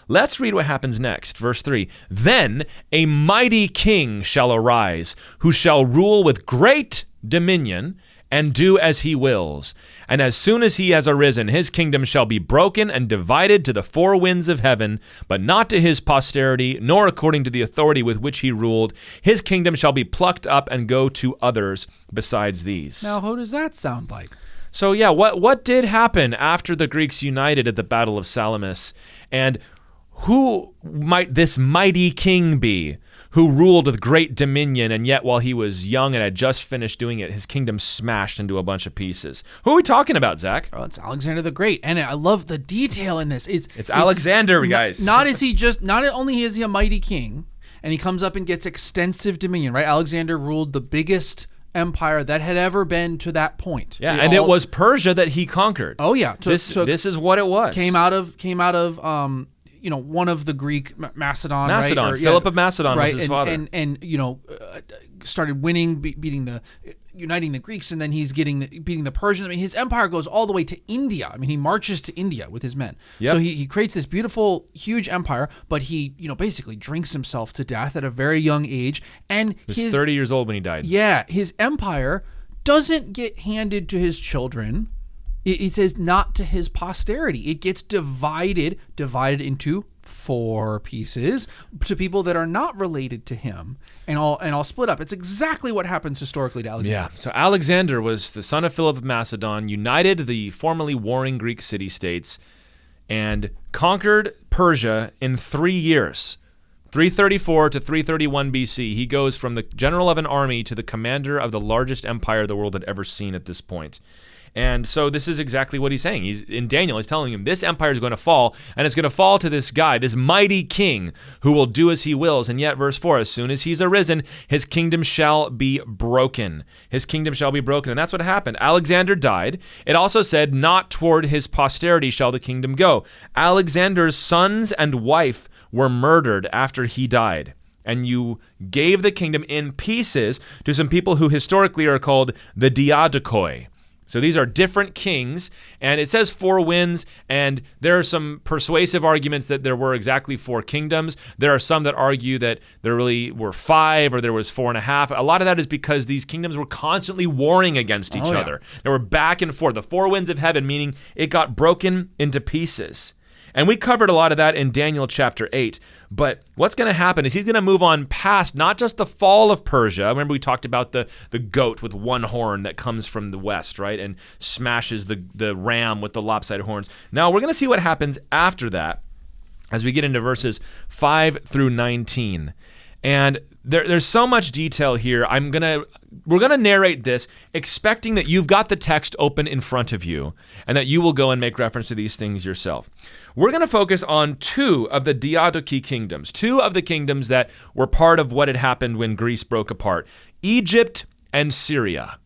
Let's read what happens next. Verse 3. Then a mighty king shall arise, who shall rule with great dominion and do as he wills. And as soon as he has arisen, his kingdom shall be broken and divided to the 4 winds of heaven, but not to his posterity, nor according to the authority with which he ruled. His kingdom shall be plucked up and go to others besides these. Now, who does that sound like? So yeah, what did happen after the Greeks united at the Battle of Salamis? And who might this mighty king be who ruled with great dominion, and yet while he was young and had just finished doing it, his kingdom smashed into a bunch of pieces? Who are we talking about, Zach? Oh, it's Alexander the Great, and I love the detail in this. It's Alexander, guys. Not only is he a mighty king, and he comes up and gets extensive dominion, right? Alexander ruled the biggest empire that had ever been to that point. Yeah, it was Persia that he conquered. Oh yeah, this is what it was. Came out of one of the Greek Macedon, right? Philip of Macedon was his father. And started winning, uniting the Greeks, and then he's beating the Persians. I mean, his empire goes all the way to India. I mean, he marches to India with his men. Yep. So he creates this beautiful, huge empire, but he, basically drinks himself to death at a very young age. And he was 30 years old when he died. Yeah, his empire doesn't get handed to his children. It says not to his posterity. It gets divided into 4 pieces to people that are not related to him, and all split up. It's exactly what happens historically to Alexander. Yeah. So Alexander was the son of Philip of Macedon, united the formerly warring Greek city-states, and conquered Persia in 3 years. 334 to 331 BC, he goes from the general of an army to the commander of the largest empire the world had ever seen at this point. And so this is exactly what he's saying. In Daniel, he's telling him this empire is going to fall, and it's going to fall to this guy, this mighty king, who will do as he wills. And yet, verse 4, as soon as he's arisen, his kingdom shall be broken. His kingdom shall be broken. And that's what happened. Alexander died. It also said, not toward his posterity shall the kingdom go. Alexander's sons and wife were murdered after he died. And you gave the kingdom in pieces to some people who historically are called the Diadokoi. So these are different kings, and it says 4 winds, and there are some persuasive arguments that there were exactly 4 kingdoms. There are some that argue that there really were 5, or there was 4.5. A lot of that is because these kingdoms were constantly warring against each other. They were back and forth. The 4 winds of heaven, meaning it got broken into pieces. And we covered a lot of that in Daniel chapter 8. But what's going to happen is he's going to move on past not just the fall of Persia. Remember we talked about the goat with one horn that comes from the west, right? And smashes the ram with the lopsided horns. Now we're going to see what happens after that as we get into verses 5 through 19. And there's so much detail here. We're going to narrate this expecting that you've got the text open in front of you and that you will go and make reference to these things yourself. We're going to focus on 2 of the Diadochi kingdoms, 2 of the kingdoms that were part of what had happened when Greece broke apart, Egypt and Syria.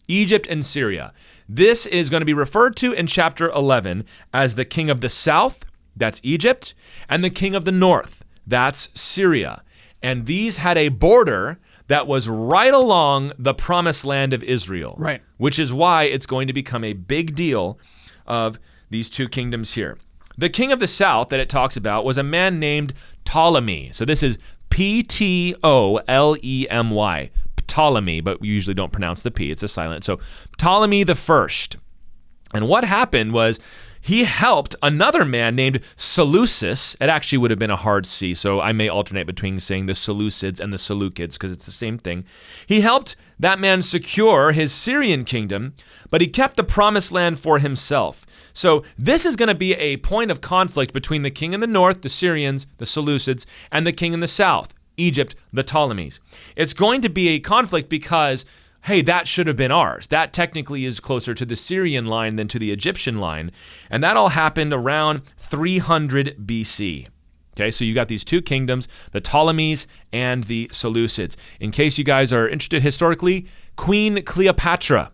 Egypt and Syria. This is going to be referred to in chapter 11 as the king of the south, that's Egypt, and the king of the north, that's Syria. And these had a border that was right along the promised land of Israel. Right. Which is why it's going to become a big deal of these 2 kingdoms here. The king of the south that it talks about was a man named Ptolemy. So this is Ptolemy. Ptolemy, but we usually don't pronounce the P. It's a silent. So Ptolemy the First. And what happened was he helped another man named Seleucus. It actually would have been a hard C, so I may alternate between saying the Seleucids and the Seleucids because it's the same thing. He helped that man secure his Syrian kingdom, but he kept the promised land for himself. So this is going to be a point of conflict between the king in the north, the Syrians, the Seleucids, and the king in the south, Egypt, the Ptolemies. It's going to be a conflict because, hey, that should have been ours. That technically is closer to the Syrian line than to the Egyptian line. And that all happened around 300 BC. Okay, so you got these two kingdoms, the Ptolemies and the Seleucids. In case you guys are interested historically, Queen Cleopatra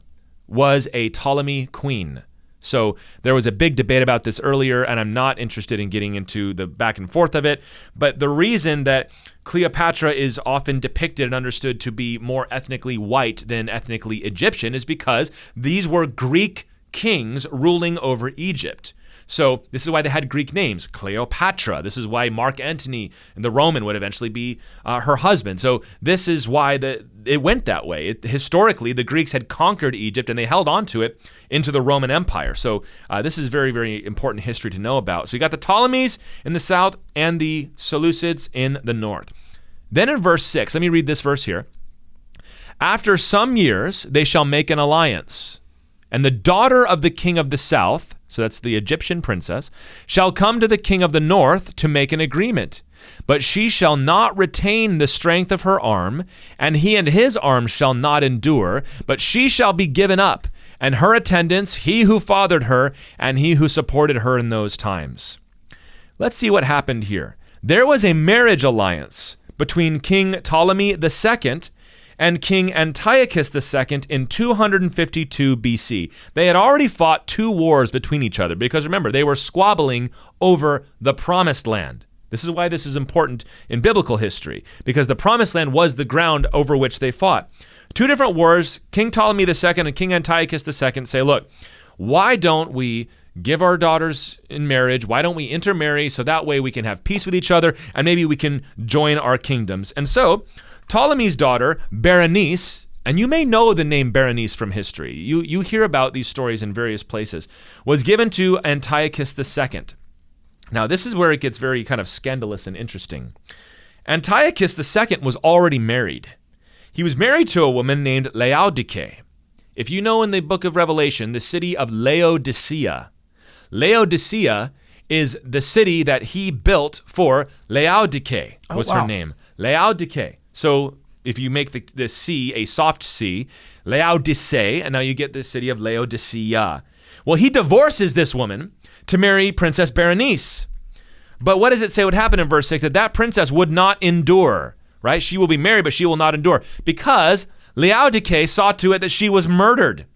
was a Ptolemy queen. So there was a big debate about this earlier, and I'm not interested in getting into the back and forth of it. But the reason that Cleopatra is often depicted and understood to be more ethnically white than ethnically Egyptian is because these were Greek kings ruling over Egypt. So this is why they had Greek names, Cleopatra. This is why Mark Antony, the Roman, would eventually be her husband. So this is why it went that way. Historically, the Greeks had conquered Egypt and they held on to it into the Roman Empire. So this is very, very important history to know about. So you got the Ptolemies in the south and the Seleucids in the north. Then in verse 6, let me read this verse here. After some years, they shall make an alliance, and the daughter of the king of the south, so that's the Egyptian princess, shall come to the king of the north to make an agreement. But she shall not retain the strength of her arm, and he and his arm shall not endure, but she shall be given up, and her attendants, he who fathered her, and he who supported her in those times. Let's see what happened here. There was a marriage alliance between King Ptolemy II and King Antiochus II in 252 BC. They had already fought two wars between each other because remember, they were squabbling over the Promised Land. This is why this is important in biblical history, because the Promised Land was the ground over which they fought. Two different wars, King Ptolemy II and King Antiochus II say, look, why don't we give our daughters in marriage? Why don't we intermarry so that way we can have peace with each other and maybe we can join our kingdoms? And so Ptolemy's daughter, Berenice, and you may know the name Berenice from history. You hear about these stories in various places, was given to Antiochus II. Now, this is where it gets very kind of scandalous and interesting. Antiochus II was already married. He was married to a woman named Laodike. If you know in the book of Revelation, the city of Laodicea. Laodicea is the city that he built for Laodike, was her name. Laodike. So if you make the C a soft C, Laodicea, and now you get the city of Laodicea. Well, he divorces this woman to marry Princess Berenice. But what does it say would happen in verse 6? That princess would not endure, right? She will be married, but she will not endure because Laodike saw to it that she was murdered.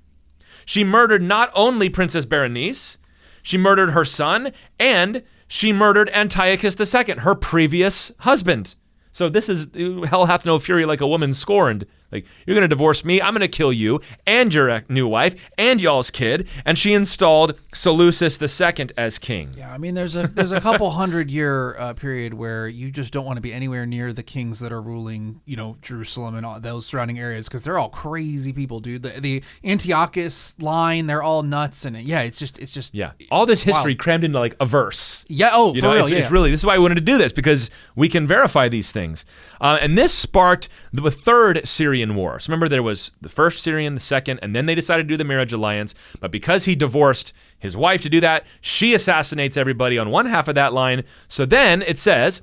She murdered not only Princess Berenice, she murdered her son, and she murdered Antiochus II, her previous husband. So this is, hell hath no fury like a woman scorned. Like, you're going to divorce me, I'm going to kill you and your new wife and y'all's kid. And she installed Seleucus II as king. Yeah, I mean, there's a couple 100-year period where you just don't want to be anywhere near the kings that are ruling, Jerusalem and all those surrounding areas because they're all crazy people, dude. The Antiochus line, they're all nuts, and it's just all this history crammed into like a verse. Yeah, for real. It's really, this is why we wanted to do this, because we can verify these things. And this sparked the third Syrian war. So remember, there was the first Syrian, the second, and then they decided to do the marriage alliance. But because he divorced his wife to do that, she assassinates everybody on one half of that line. So then it says,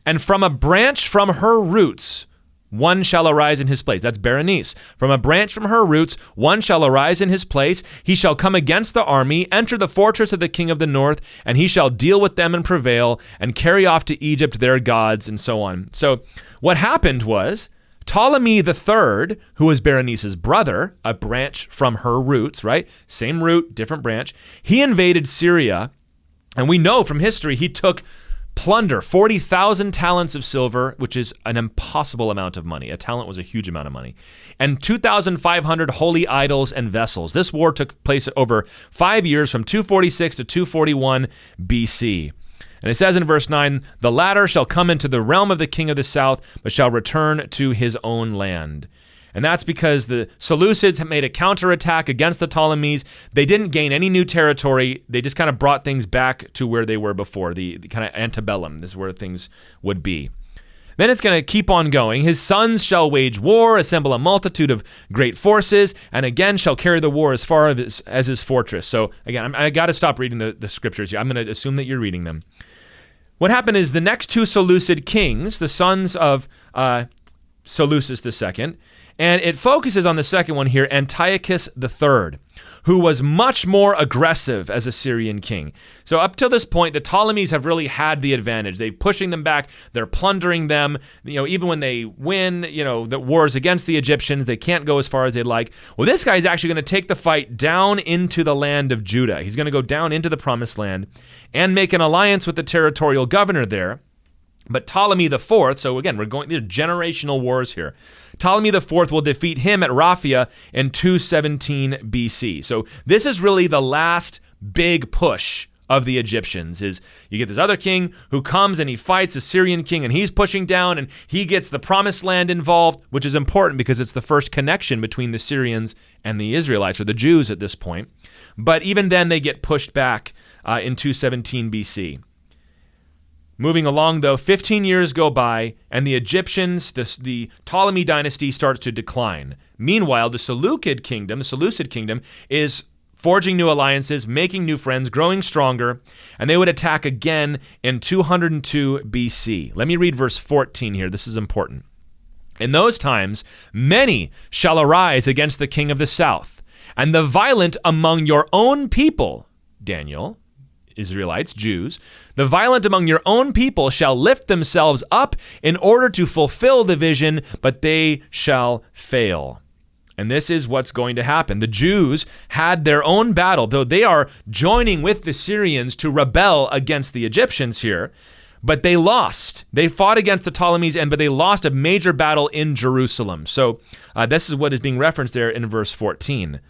and from a branch from her roots, one shall arise in his place. That's Berenice. From a branch from her roots, one shall arise in his place. He shall come against the army, enter the fortress of the king of the north, and he shall deal with them and prevail, and carry off to Egypt their gods, and so on. So what happened was, Ptolemy III, who was Berenice's brother, a branch from her roots, right? Same root, different branch. He invaded Syria, and we know from history he took plunder, 40,000 talents of silver, which is an impossible amount of money. A talent was a huge amount of money. And 2,500 holy idols and vessels. This war took place over 5 years from 246 to 241 BC. And it says in verse 9, the latter shall come into the realm of the king of the south, but shall return to his own land. And that's because the Seleucids have made a counterattack against the Ptolemies. They didn't gain any new territory. They just kind of brought things back to where they were before, the kind of antebellum. This is where things would be. Then it's going to keep on going. His sons shall wage war, assemble a multitude of great forces, and again shall carry the war as far as his fortress. So again, I got to stop reading the scriptures here. I'm going to assume that you're reading them. What happened is the next two Seleucid kings, the sons of Seleucus II, and it focuses on the second one here, Antiochus III, who was much more aggressive as a Syrian king. So up till this point, the Ptolemies have really had the advantage. They're pushing them back. They're plundering them. Even when they win, the wars against the Egyptians, they can't go as far as they'd like. Well, this guy's actually going to take the fight down into the land of Judah. He's going to go down into the promised land and make an alliance with the territorial governor there. But Ptolemy IV, so again, these are generational wars here. Ptolemy IV will defeat him at Raphia in 217 BC. So this is really the last big push of the Egyptians, is you get this other king who comes and he fights a Syrian king and he's pushing down and he gets the promised land involved, which is important because it's the first connection between the Syrians and the Israelites, or the Jews at this point. But even then they get pushed back in 217 BC. Moving along, though, 15 years go by, and the Egyptians, the Ptolemy dynasty, starts to decline. Meanwhile, the Seleucid kingdom, is forging new alliances, making new friends, growing stronger, and they would attack again in 202 BC. Let me read verse 14 here. This is important. In those times, many shall arise against the king of the south, and the violent among your own people, Daniel, Israelites, Jews, the violent among your own people shall lift themselves up in order to fulfill the vision, but they shall fail. And this is what's going to happen. The Jews had their own battle, though they are joining with the Syrians to rebel against the Egyptians here, but they lost. They fought against the Ptolemies, but they lost a major battle in Jerusalem. So this is what is being referenced there in verse 14.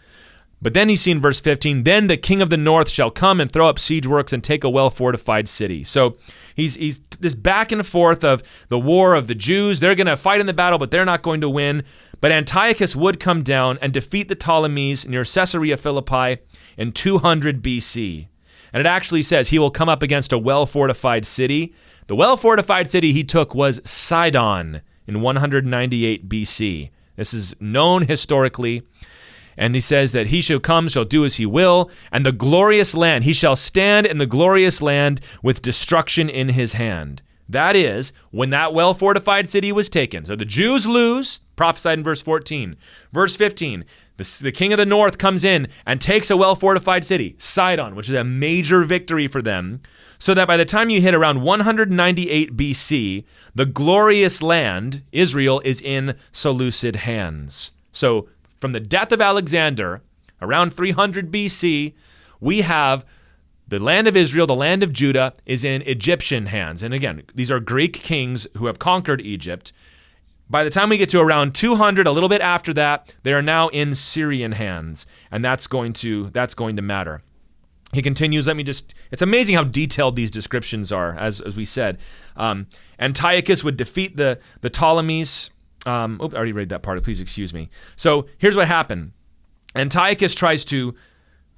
But then you see in verse 15, then the king of the north shall come and throw up siege works and take a well-fortified city. So he's this back and forth of the war of the Jews. They're going to fight in the battle, but they're not going to win. But Antiochus would come down and defeat the Ptolemies near Caesarea Philippi in 200 BC. And it actually says he will come up against a well-fortified city. The well-fortified city he took was Sidon in 198 BC. This is known historically. And he says that he shall come, shall do as he will, and the glorious land, he shall stand in the glorious land with destruction in his hand. That is, when that well-fortified city was taken. So the Jews lose, prophesied in verse 14. Verse 15, the king of the north comes in and takes a well-fortified city, Sidon, which is a major victory for them, so that by the time you hit around 198 BC, the glorious land, Israel, is in Seleucid hands. So from the death of Alexander, around 300 BC, we have the land of Israel, the land of Judah, is in Egyptian hands. And again, these are Greek kings who have conquered Egypt. By the time we get to around 200, a little bit after that, they are now in Syrian hands. And that's going to matter. He continues, it's amazing how detailed these descriptions are, as we said. Antiochus would defeat the Ptolemies. I already read that part. Please excuse me. So here's what happened. Antiochus tries to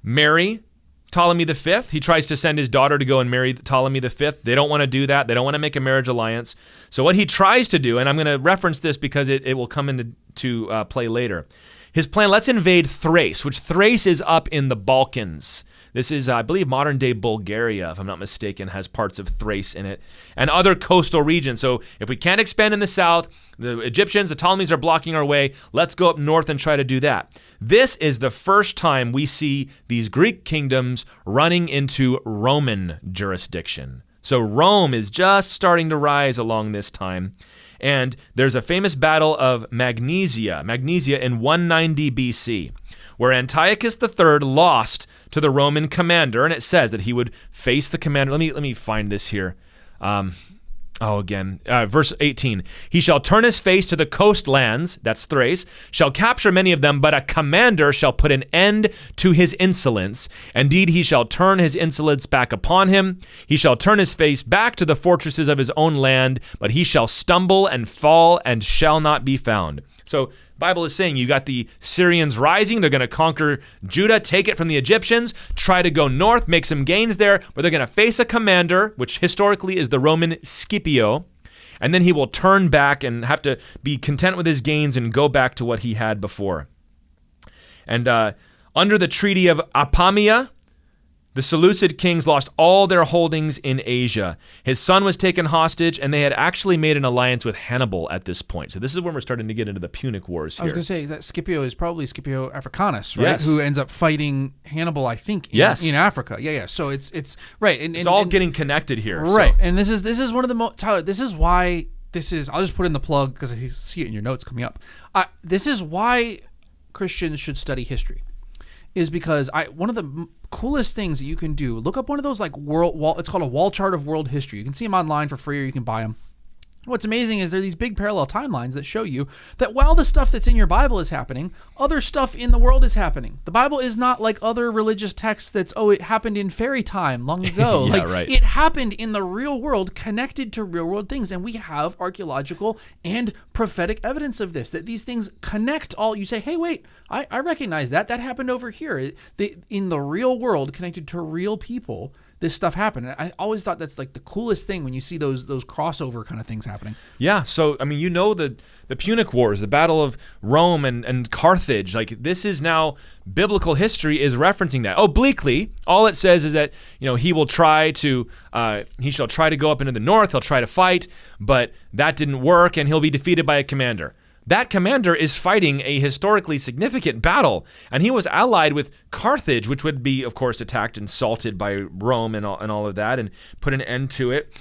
marry Ptolemy V. He tries to send his daughter to go and marry Ptolemy V. They don't want to do that. They don't want to make a marriage alliance. So what he tries to do, and I'm going to reference this because it will come into play later. His plan, let's invade Thrace, which Thrace is up in the Balkans. This is, I believe, modern-day Bulgaria, if I'm not mistaken, has parts of Thrace in it, and other coastal regions. So if we can't expand in the south, the Egyptians, the Ptolemies are blocking our way, let's go up north and try to do that. This is the first time we see these Greek kingdoms running into Roman jurisdiction. So Rome is just starting to rise along this time. And there's a famous battle of Magnesia in 190 BC, where Antiochus III lost to the Roman commander, and it says that he would face the commander. Let me find this here. Verse 18. He shall turn his face to the coastlands, that's Thrace, shall capture many of them, but a commander shall put an end to his insolence. Indeed, he shall turn his insolence back upon him. He shall turn his face back to the fortresses of his own land, but he shall stumble and fall and shall not be found. So the Bible is saying you got the Syrians rising. They're going to conquer Judah, take it from the Egyptians, try to go north, make some gains there, but they're going to face a commander, which historically is the Roman Scipio, and then he will turn back and have to be content with his gains and go back to what he had before. And under the Treaty of Apamea, the Seleucid kings lost all their holdings in Asia. His son was taken hostage, and they had actually made an alliance with Hannibal at this point. So this is when we're starting to get into the Punic Wars here. I was going to say that Scipio is probably Scipio Africanus, right? Yes. Who ends up fighting Hannibal, I think, in Africa. Yeah. So it's right. And, it's all getting connected here. Right. So. And this is one of the Tyler, this is why this is, I'll just put in the plug because I see it in your notes coming up. This is why Christians should study history. Is because one of the coolest things that you can do, look up one of those like it's called a wall chart of world history. You can see them online for free or you can buy them. What's amazing is there are these big parallel timelines that show you that while the stuff that's in your Bible is happening, other stuff in the world is happening. The Bible is not like other religious texts that's, it happened in fairy time long ago. Right. It happened in the real world, connected to real world things. And we have archaeological and prophetic evidence of this, that these things connect all. You say, hey, wait, I recognize that. That happened over here. In the real world, connected to real people, this stuff happened. And I always thought that's like the coolest thing when you see those crossover kind of things happening. Yeah. So, I mean, the Punic Wars, the Battle of Rome and Carthage, like this is now biblical history is referencing that. Obliquely, all it says is that, he shall try to go up into the north. He'll try to fight, but that didn't work and he'll be defeated by a commander. That commander is fighting a historically significant battle, and he was allied with Carthage, which would be, of course, attacked and salted by Rome and all of that, and put an end to it.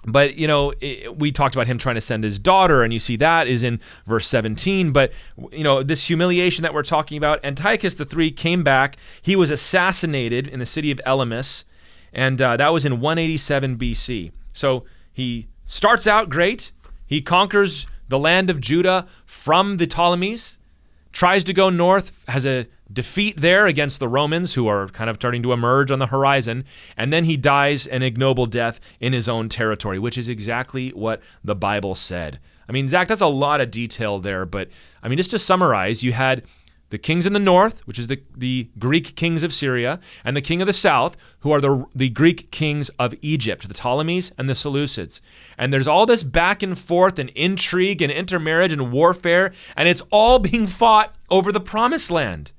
But, we talked about him trying to send his daughter, and you see that is in verse 17. But, this humiliation that we're talking about, Antiochus III came back. He was assassinated in the city of Elymas, and that was in 187 BC. So he starts out great. He conquers the land of Judah from the Ptolemies, tries to go north, has a defeat there against the Romans, who are kind of starting to emerge on the horizon, and then he dies an ignoble death in his own territory, which is exactly what the Bible said. I mean, Zach, that's a lot of detail there, but I mean, just to summarize, you had the kings in the north, which is the Greek kings of Syria, and the king of the south, who are the Greek kings of Egypt, the Ptolemies and the Seleucids. And there's all this back and forth and intrigue and intermarriage and warfare, and it's all being fought over the promised land.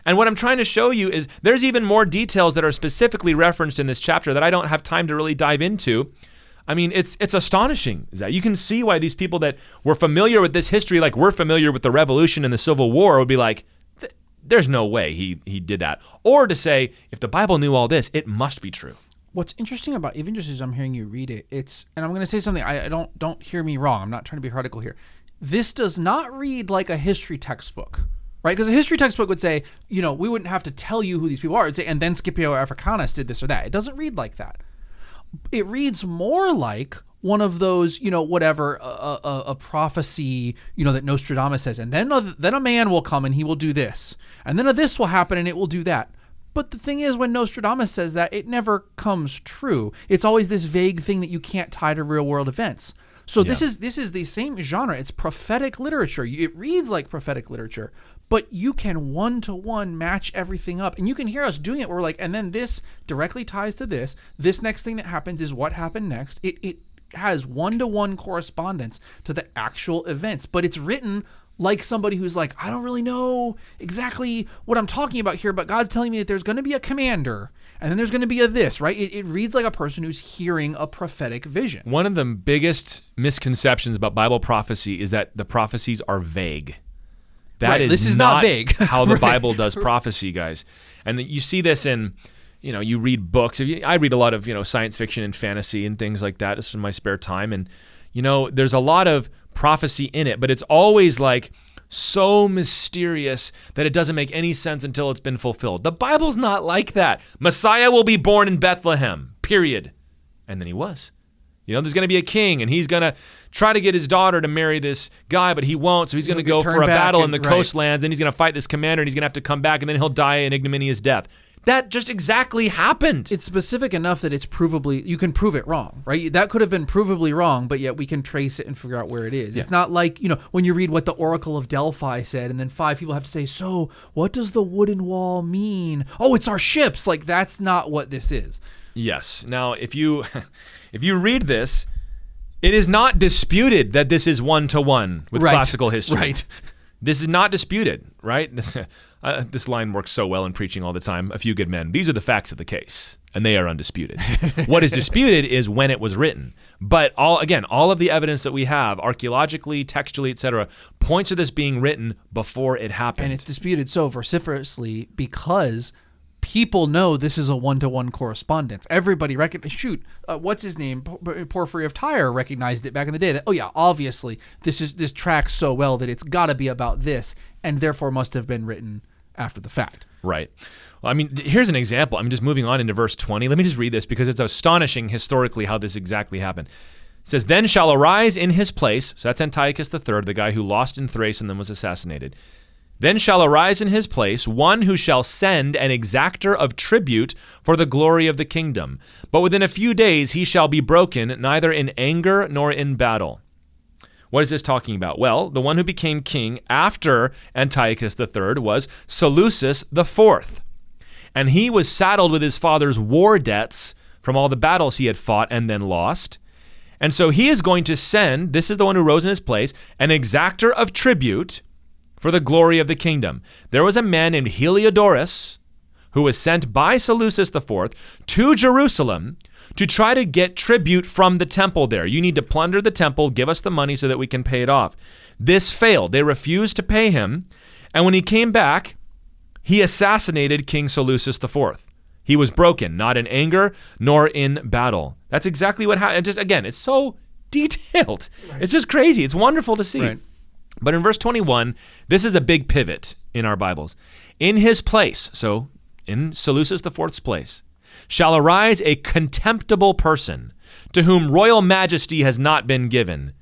And what I'm trying to show you is there's even more details that are specifically referenced in this chapter that I don't have time to really dive into. I mean, it's astonishing, Zach. You can see why these people that were familiar with this history, like we're familiar with the Revolution and the Civil War, would be like, there's no way he did that. Or to say, if the Bible knew all this, it must be true. What's interesting about, even just as I'm hearing you read it, and I'm going to say something, I don't hear me wrong. I'm not trying to be heretical here. This does not read like a history textbook, right? Because a history textbook would say, we wouldn't have to tell you who these people are. It'd say, and then Scipio Africanus did this or that. It doesn't read like that. It reads more like one of those, a prophecy, that Nostradamus says, and then a man will come and he will do this, and then this will happen and it will do that. But the thing is, when Nostradamus says that, it never comes true. It's always this vague thing that you can't tie to real world events. So this is the same genre. It's prophetic literature. It reads like prophetic literature, but you can one-to-one match everything up. And you can hear us doing it. We're like, and then this directly ties to this. This next thing that happens is what happened next. It has one-to-one correspondence to the actual events, but it's written like somebody who's like, I don't really know exactly what I'm talking about here, but God's telling me that there's going to be a commander, and then there's going to be a this, right? It reads like a person who's hearing a prophetic vision. One of the biggest misconceptions about Bible prophecy is that the prophecies are vague. This is not vague. How the Bible does prophecy, guys. And you see this in, you read books. I read a lot of, science fiction and fantasy and things like that just in my spare time. And, there's a lot of prophecy in it, but it's always like so mysterious that it doesn't make any sense until it's been fulfilled. The Bible's not like that. Messiah will be born in Bethlehem, period. And then he was. There's going to be a king, and he's going to try to get his daughter to marry this guy, but he won't, so he's going to go for a battle in the coastlands, and he's going to fight this commander, and he's going to have to come back, and then he'll die an ignominious death. That just exactly happened. It's specific enough that it's provably, you can prove it wrong, right? That could have been provably wrong, but yet we can trace it and figure out where it is. Yeah. It's not like, when you read what the Oracle of Delphi said, and then 5 people have to say, so what does the wooden wall mean? Oh, it's our ships. Like, that's not what this is. Yes. Now, if you read this, it is not disputed that this is one-to-one with classical history. Right. This is not disputed, right? This line works so well in preaching all the time. A few good men. These are the facts of the case, and they are undisputed. What is disputed is when it was written. But all of the evidence that we have, archaeologically, textually, etc., points to this being written before it happened. And it's disputed so vociferously because people know this is a one-to-one correspondence. Everybody recognizes. What's his name? Porphyry of Tyre recognized it back in the day. That obviously this tracks so well that it's got to be about this, and therefore must have been written after the fact. Right. Well, here's an example. I'm just moving on into verse 20. Let me just read this because it's astonishing historically how this exactly happened. It says, "Then shall arise in his place," so that's Antiochus III, the guy who lost in Thrace and then was assassinated. "Then shall arise in his place one who shall send an exactor of tribute for the glory of the kingdom. But within a few days he shall be broken, neither in anger nor in battle." What is this talking about? Well, the one who became king after Antiochus III was Seleucus IV. And he was saddled with his father's war debts from all the battles he had fought and then lost. And so he is going to send, this is the one who rose in his place, an exactor of tribute for the glory of the kingdom. There was a man named Heliodorus who was sent by Seleucus IV to Jerusalem to try to get tribute from the temple there. You need to plunder the temple, give us the money so that we can pay it off. This failed. They refused to pay him. And when he came back, he assassinated King Seleucus IV. He was broken, not in anger nor in battle. That's exactly what happened. Just again, it's so detailed. Right. It's just crazy. It's wonderful to see. Right. But in verse 21, this is a big pivot in our Bibles. "In his place," so in Seleucus IV's place, "shall arise a contemptible person to whom royal majesty has not been given."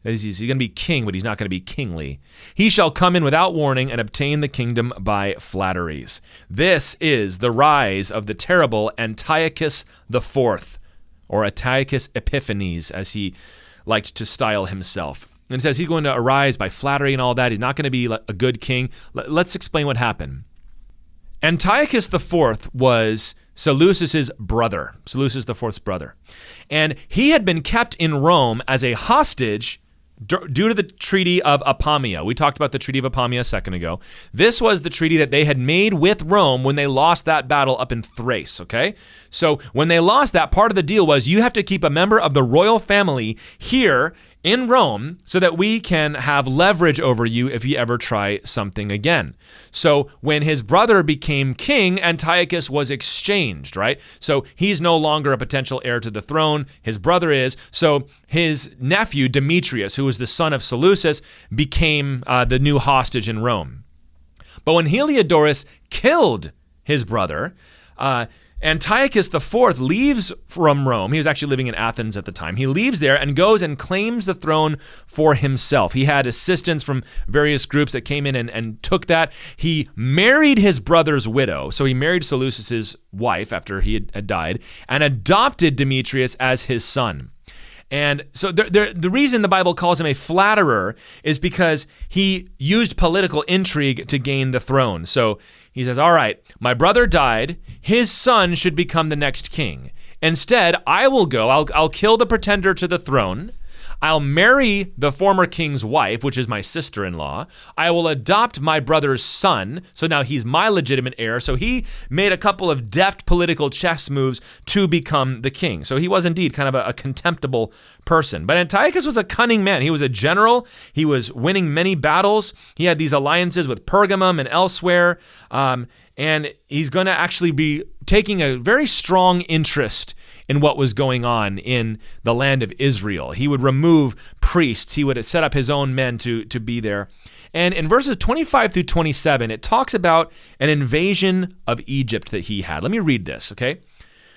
That is, he's going to be king, but he's not going to be kingly. "He shall come in without warning and obtain the kingdom by flatteries." This is the rise of the terrible Antiochus IV, or Antiochus Epiphanes, as he liked to style himself. And it says he's going to arise by flattery and all that. He's not going to be a good king. Let's explain what happened. Antiochus IV was Seleucus' brother, Seleucus IV's brother. And he had been kept in Rome as a hostage due to the Treaty of Apamia. We talked about the Treaty of Apamia a second ago. This was the treaty that they had made with Rome when they lost that battle up in Thrace, okay? So when they lost that, part of the deal was you have to keep a member of the royal family here in Rome so that we can have leverage over you if you ever try something again. So when his brother became king, Antiochus was exchanged, right? So he's no longer a potential heir to the throne. His brother is. So his nephew, Demetrius, who was the son of Seleucus, became the new hostage in Rome. But when Heliodorus killed his brother, Antiochus IV leaves from Rome. He was actually living in Athens at the time. He leaves there and goes and claims the throne for himself. He had assistance from various groups that came in and took that. He married his brother's widow. So he married Seleucus' wife after he had died and adopted Demetrius as his son. And so the reason the Bible calls him a flatterer is because he used political intrigue to gain the throne. So he says, all right, my brother died. His son should become the next king. Instead, I will go. I'll kill the pretender to the throne. I'll marry the former king's wife, which is my sister-in-law. I will adopt my brother's son, so now he's my legitimate heir. So he made a couple of deft political chess moves to become the king. So he was indeed kind of a contemptible person. But Antiochus was a cunning man. He was a general. He was winning many battles. He had these alliances with Pergamum and elsewhere. And he's going to actually be taking a very strong interest in what was going on in the land of Israel. He would remove priests. He would set up his own men to be there. And in verses 25 through 27, it talks about an invasion of Egypt that he had. Let me read this, okay?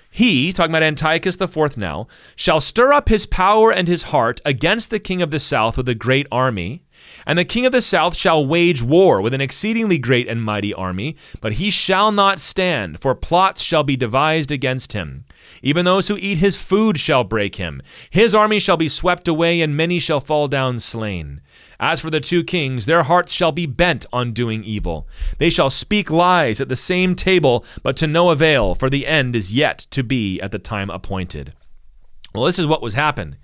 He's talking about Antiochus IV now, shall stir up his power and his heart against the king of the south with a great army, And the king of the south shall wage war with an exceedingly great and mighty army, but he shall not stand, for plots shall be devised against him. Even those who eat his food shall break him. His army shall be swept away, and many shall fall down slain. As for the two kings, their hearts shall be bent on doing evil. They shall speak lies at the same table, but to no avail, for the end is yet to be at the time appointed. Well, this is what was happened.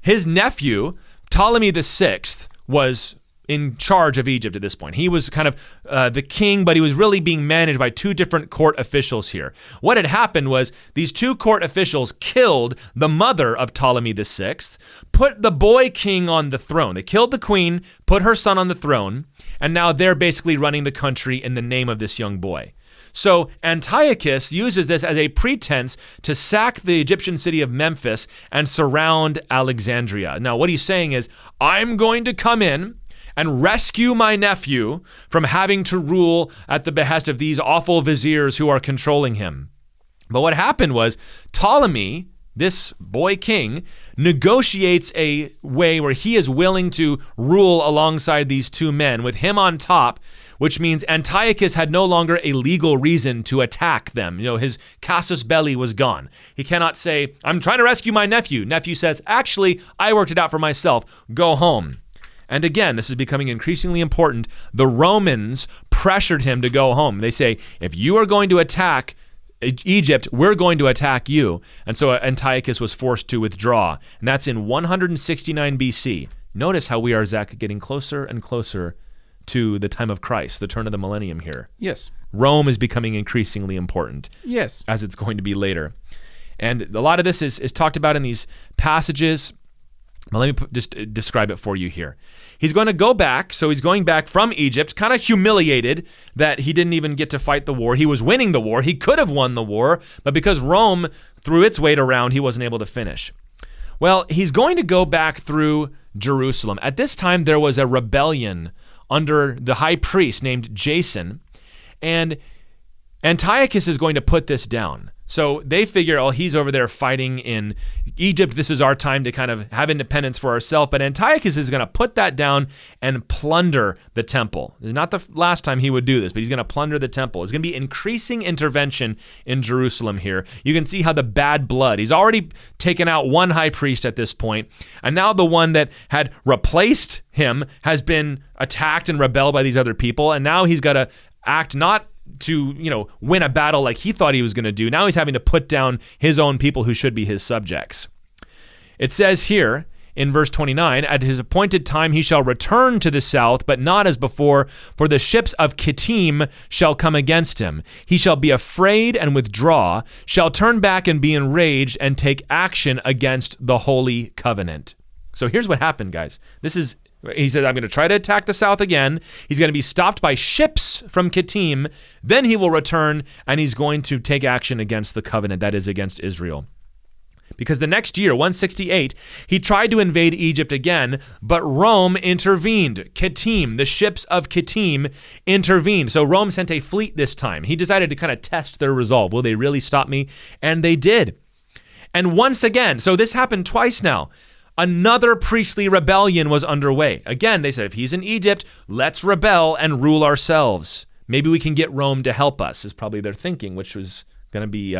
His nephew, Ptolemy VI, was in charge of Egypt at this point. He was kind of the king, but he was really being managed by two different court officials here. What had happened was these two court officials killed the mother of Ptolemy VI, put the boy king on the throne. They killed the queen, put her son on the throne, and now they're basically running the country in the name of this young boy. So Antiochus uses this as a pretense to sack the Egyptian city of Memphis and surround Alexandria. Now, what he's saying is, I'm going to come in and rescue my nephew from having to rule at the behest of these awful viziers who are controlling him. But what happened was Ptolemy, this boy king, negotiates a way where he is willing to rule alongside these two men with him on top, which means Antiochus had no longer a legal reason to attack them. His casus belli was gone. He cannot say, I'm trying to rescue my nephew. Nephew says, actually, I worked it out for myself. Go home. And again, this is becoming increasingly important. The Romans pressured him to go home. They say, if you are going to attack Egypt, we're going to attack you. And so Antiochus was forced to withdraw. And that's in 169 BC. Notice how we are, Zach, getting closer and closer to the time of Christ, the turn of the millennium here. Yes. Rome is becoming increasingly important. Yes. As it's going to be later. And a lot of this is talked about in these passages. But let me just describe it for you here. He's going to go back, so he's going back from Egypt, kind of humiliated that he didn't even get to fight the war. He was winning the war. He could have won the war, but because Rome threw its weight around, he wasn't able to finish. Well, he's going to go back through Jerusalem. At this time, there was a rebellion under the high priest named Jason, and Antiochus is going to put this down. So they figure, oh, he's over there fighting in Egypt. This is our time to kind of have independence for ourselves. But Antiochus is going to put that down and plunder the temple. It's not the last time he would do this, but he's going to plunder the temple. It's going to be increasing intervention in Jerusalem here. You can see how the bad blood, he's already taken out one high priest at this point, and now the one that had replaced him has been attacked and rebelled by these other people, and now he's got to act not to, win a battle like he thought he was going to do. Now he's having to put down his own people who should be his subjects. It says here in verse 29, at his appointed time he shall return to the south, but not as before, for the ships of Kittim shall come against him. He shall be afraid and withdraw, shall turn back and be enraged and take action against the holy covenant. So here's what happened, guys. He said, I'm going to try to attack the south again. He's going to be stopped by ships from Kittim. Then he will return, and he's going to take action against the covenant, that is, against Israel. Because the next year, 168, he tried to invade Egypt again, but Rome intervened. Kittim, the ships of Kittim, intervened. So Rome sent a fleet this time. He decided to kind of test their resolve. Will they really stop me? And they did. And once again, so this happened twice now, another priestly rebellion was underway. Again, they said, if he's in Egypt, let's rebel and rule ourselves. Maybe we can get Rome to help us, is probably their thinking, which was going to be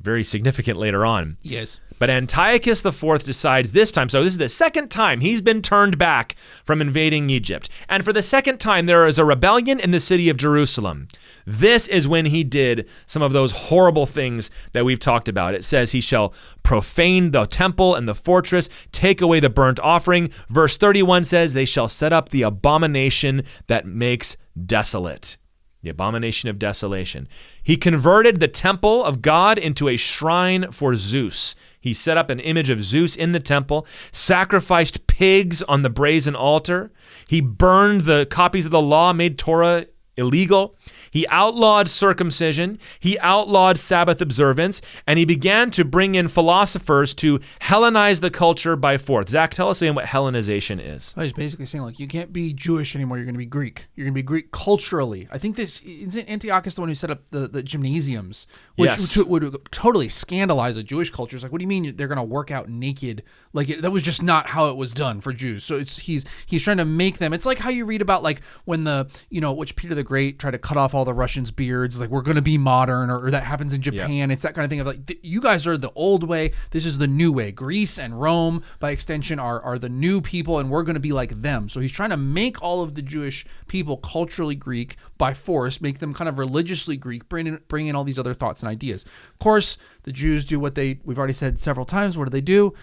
very significant later on. Yes. But Antiochus IV decides this time, so this is the second time he's been turned back from invading Egypt. And for the second time, there is a rebellion in the city of Jerusalem. This is when he did some of those horrible things that we've talked about. It says he shall profane the temple and the fortress, take away the burnt offering. Verse 31 says they shall set up the abomination that makes desolate. The abomination of desolation. He converted the temple of God into a shrine for Zeus. He set up an image of Zeus in the temple, sacrificed pigs on the brazen altar. He burned the copies of the law, made Torah illegal. He outlawed circumcision, he outlawed Sabbath observance, and he began to bring in philosophers to Hellenize the culture by force. Zach, tell us again what Hellenization is. He's basically saying, like, you can't be Jewish anymore, you're going to be Greek. You're going to be Greek culturally. I think this, isn't Antiochus the one who set up the gymnasiums, which Yes. would totally scandalize a Jewish culture. It's like, what do you mean they're going to work out naked? Like, that was just not how it was done for Jews. So he's trying to make them, it's like how you read about, like, when which Peter the Great tried to cut off all the Russians' beards, like, we're going to be modern, or that happens in Japan. Yeah. It's that kind of thing of like, you guys are the old way, this is the new way. Greece and Rome, by extension, are the new people, and we're going to be like them. So he's trying to make all of the Jewish people culturally Greek by force, make them kind of religiously Greek, bring in all these other thoughts and ideas. Of course, the Jews do what we've already said several times. What do?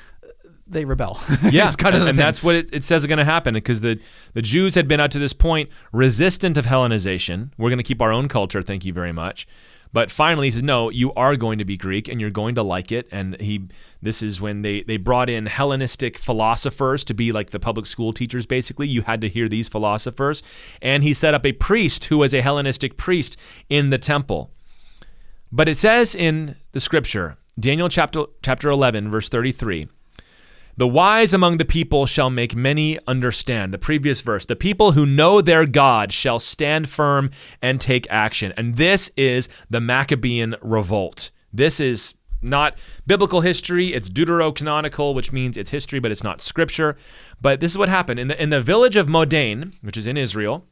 They rebel. Yeah, it's kind of and that's what it says is going to happen, because the Jews had been up to this point resistant of Hellenization. We're going to keep our own culture, thank you very much. But finally he says, no, you are going to be Greek and you're going to like it. And this is when they brought in Hellenistic philosophers to be like the public school teachers, basically. You had to hear these philosophers. And he set up a priest who was a Hellenistic priest in the temple. But it says in the scripture, Daniel chapter 11, verse 33, the wise among the people shall make many understand. The previous verse, the people who know their God shall stand firm and take action. And this is the Maccabean revolt. This is not biblical history. It's deuterocanonical, which means it's history, but it's not scripture. But this is what happened. In the village of Modane, which is in Israel,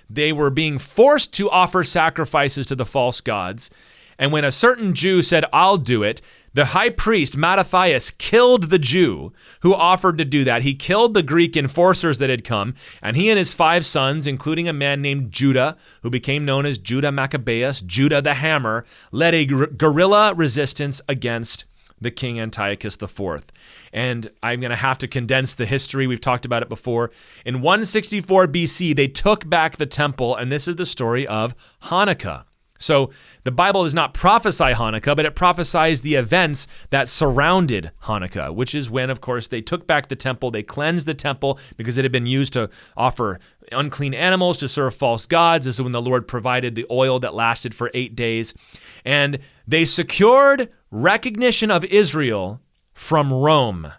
they were being forced to offer sacrifices to the false gods. And when a certain Jew said, I'll do it, the high priest, Mattathias, killed the Jew who offered to do that. He killed the Greek enforcers that had come, and he and his 5 sons, including a man named Judah, who became known as Judah Maccabeus, Judah the Hammer, led a guerrilla resistance against the king Antiochus IV. And I'm going to have to condense the history. We've talked about it before. In 164 BC, they took back the temple, and this is the story of Hanukkah. So the Bible does not prophesy Hanukkah, but it prophesies the events that surrounded Hanukkah, which is when, of course, they took back the temple. They cleansed the temple because it had been used to offer unclean animals to serve false gods. This is when the Lord provided the oil that lasted for 8 days. And they secured recognition of Israel from Rome.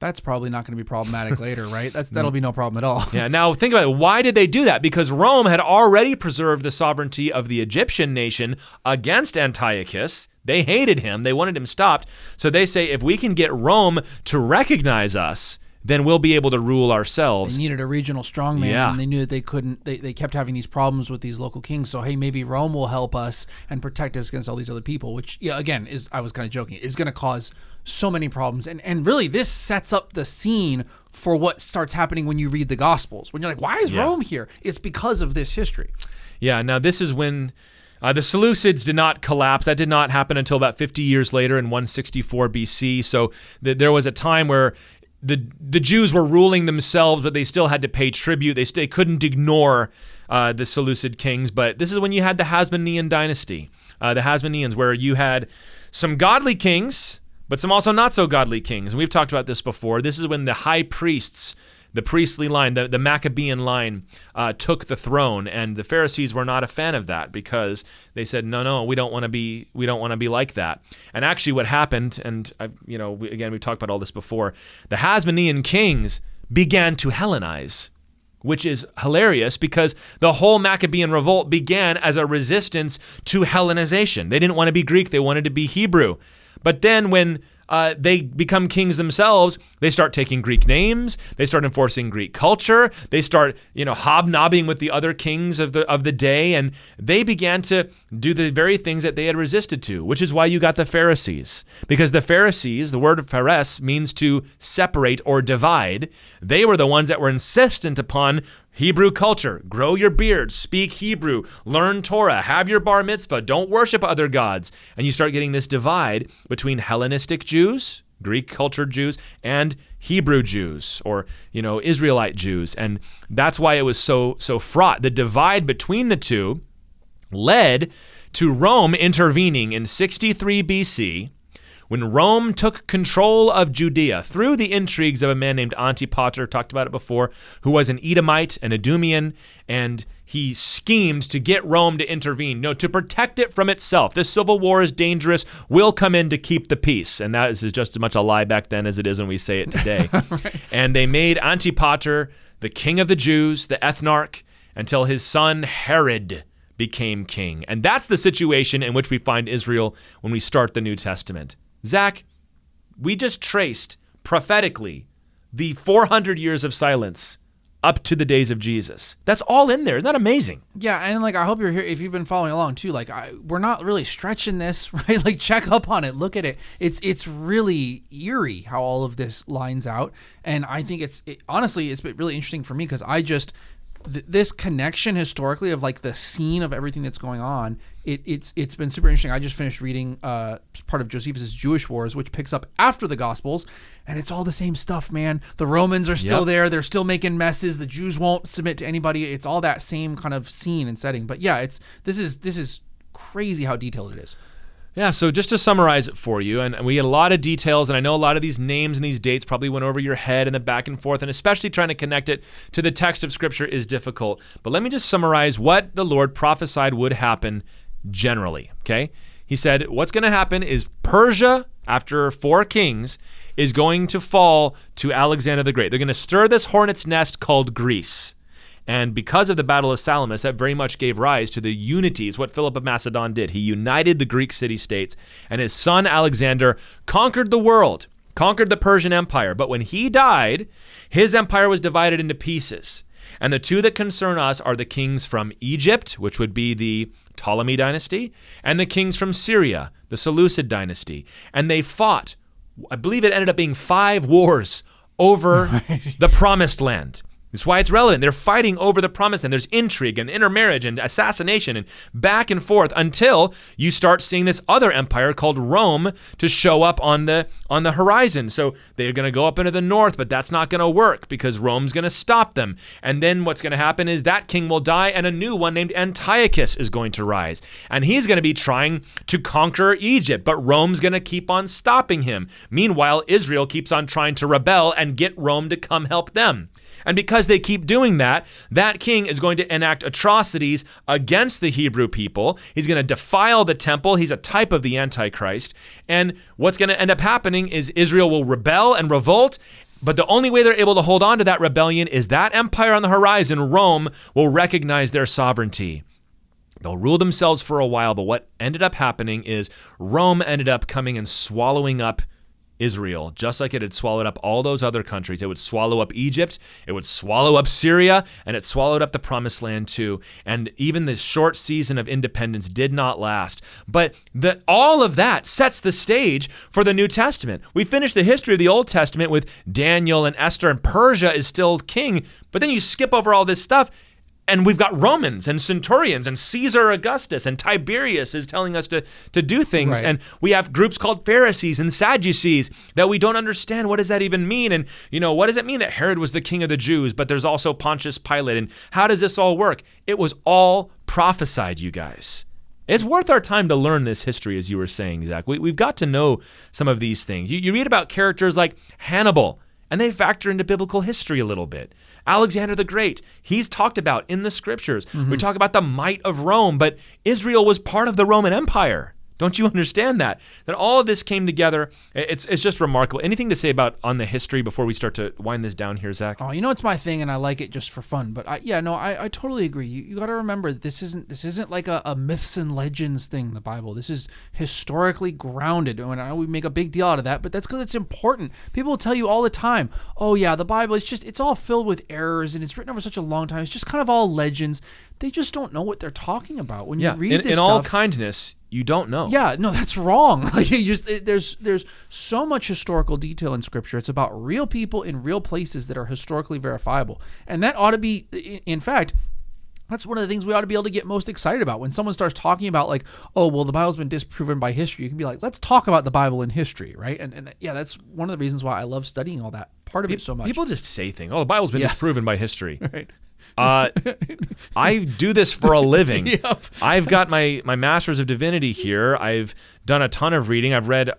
That's probably not going to be problematic later, right? That'll be no problem at all. Yeah. Now think about it. Why did they do that? Because Rome had already preserved the sovereignty of the Egyptian nation against Antiochus. They hated him. They wanted him stopped. So they say, if we can get Rome to recognize us, then we'll be able to rule ourselves. They needed a regional strongman, Yeah. and they knew that they couldn't. They kept having these problems with these local kings. So hey, maybe Rome will help us and protect us against all these other people. Which, yeah, again, I was kind of joking, is going to cause so many problems. And really, this sets up the scene for what starts happening when you read the Gospels. When you're like, why is Rome here? It's because of this history. Yeah. Now this is when the Seleucids did not collapse. That did not happen until about 50 years later in 164 BC. So there was a time where the Jews were ruling themselves, but they still had to pay tribute. They couldn't ignore the Seleucid kings. But this is when you had the Hasmonean dynasty, the Hasmoneans, where you had some godly kings, but some also not so godly kings. And we've talked about this before. This is when the high priests, the priestly line, the Maccabean line, took the throne, and the Pharisees were not a fan of that because they said, no, we don't want to be like that. And actually, what happened, and we've talked about all this before, the Hasmonean kings began to Hellenize, which is hilarious because the whole Maccabean revolt began as a resistance to Hellenization. They didn't want to be Greek; they wanted to be Hebrew. But then when they become kings themselves, they start taking Greek names, they start enforcing Greek culture, they start, hobnobbing with the other kings of the day, and they began to do the very things that they had resisted to, which is why you got the Pharisees. Because the Pharisees, the word phares means to separate or divide. They were the ones that were insistent upon Hebrew culture. Grow your beard, speak Hebrew, learn Torah, have your bar mitzvah, don't worship other gods. And you start getting this divide between Hellenistic Jews, Greek cultured Jews, and Hebrew Jews, or Israelite Jews. And that's why it was so fraught. The divide between the two led to Rome intervening in 63 BC when Rome took control of Judea through the intrigues of a man named Antipater, talked about it before, who was an Edomite, an Idumean, and he schemed to get Rome to intervene, to protect it from itself. This civil war is dangerous. We'll come in to keep the peace. And that is just as much a lie back then as it is when we say it today. Right. And they made Antipater the king of the Jews, the ethnarch, until his son Herod became king. And that's the situation in which we find Israel when we start the New Testament. Zach, we just traced prophetically the 400 years of silence up to the days of Jesus. That's all in there. Isn't that amazing? Yeah, and I hope you're here, if you've been following along too, we're not really stretching this, right? Check up on it, look at it. It's really eerie how all of this lines out. And I think honestly, it's been really interesting for me because this connection historically of the scene of everything that's going on, it's been super interesting. I just finished reading part of Josephus' Jewish Wars, which picks up after the Gospels, and it's all the same stuff, man. The Romans are still there. They're still making messes. The Jews won't submit to anybody. It's all that same kind of scene and setting. But yeah, this is crazy how detailed it is. Yeah, so just to summarize it for you, and we had a lot of details, and I know a lot of these names and these dates probably went over your head and the back and forth, and especially trying to connect it to the text of Scripture is difficult. But let me just summarize what the Lord prophesied would happen generally, okay? He said what's going to happen is Persia, after 4 kings, is going to fall to Alexander the Great. They're going to stir this hornet's nest called Greece. And because of the Battle of Salamis, that very much gave rise to the unity. It's what Philip of Macedon did. He united the Greek city-states, and his son Alexander conquered the world, conquered the Persian Empire. But when he died, his empire was divided into pieces. And the 2 that concern us are the kings from Egypt, which would be the Ptolemy dynasty, and the kings from Syria, the Seleucid dynasty. And they fought, I believe it ended up being 5 wars over the Promised Land. That's why it's relevant. They're fighting over the promise, and there's intrigue and intermarriage and assassination and back and forth until you start seeing this other empire called Rome to show up on the horizon. So they're going to go up into the north, but that's not going to work because Rome's going to stop them. And then what's going to happen is that king will die, and a new one named Antiochus is going to rise. And he's going to be trying to conquer Egypt, but Rome's going to keep on stopping him. Meanwhile, Israel keeps on trying to rebel and get Rome to come help them. And because they keep doing that, that king is going to enact atrocities against the Hebrew people. He's going to defile the temple. He's a type of the Antichrist. And what's going to end up happening is Israel will rebel and revolt. But the only way they're able to hold on to that rebellion is that empire on the horizon, Rome, will recognize their sovereignty. They'll rule themselves for a while, but what ended up happening is Rome ended up coming and swallowing up Israel, just like it had swallowed up all those other countries. It would swallow up Egypt, it would swallow up Syria, and it swallowed up the Promised Land too. And even this short season of independence did not last. But all of that sets the stage for the New Testament. We finished the history of the Old Testament with Daniel and Esther, and Persia is still king, but then you skip over all this stuff, and we've got Romans and centurions and Caesar Augustus and Tiberius is telling us to do things. Right. And we have groups called Pharisees and Sadducees that we don't understand. What does that even mean? And, what does it mean that Herod was the king of the Jews, but there's also Pontius Pilate? And how does this all work? It was all prophesied, you guys. It's worth our time to learn this history, as you were saying, Zach. We've got to know some of these things. You read about characters like Hannibal, and they factor into biblical history a little bit. Alexander the Great, he's talked about in the scriptures. Mm-hmm. We talk about the might of Rome, but Israel was part of the Roman Empire. Don't you understand that? That all of this came together. It's just remarkable. Anything to say on the history before we start to wind this down here, Zach? Oh, it's my thing, and I like it just for fun. But I totally agree. You got to remember this isn't like a myths and legends thing. The Bible. This is historically grounded, and I know we make a big deal out of that, but that's because it's important. People will tell you all the time, "Oh yeah, the Bible it's all filled with errors, and it's written over such a long time. It's just kind of all legends." They just don't know what they're talking about when you read this stuff. In all kindness, you don't know. Yeah, no, that's wrong. There's so much historical detail in Scripture. It's about real people in real places that are historically verifiable, and that ought to be, in fact, that's one of the things we ought to be able to get most excited about. When someone starts talking about the Bible's been disproven by history, you can be like, let's talk about the Bible in history, right? And that's one of the reasons why I love studying all that part of it so much. People just say things. Oh, the Bible's been disproven by history. Right. I do this for a living. Yep. I've got my Master's of Divinity here. I've done a ton of reading. I've read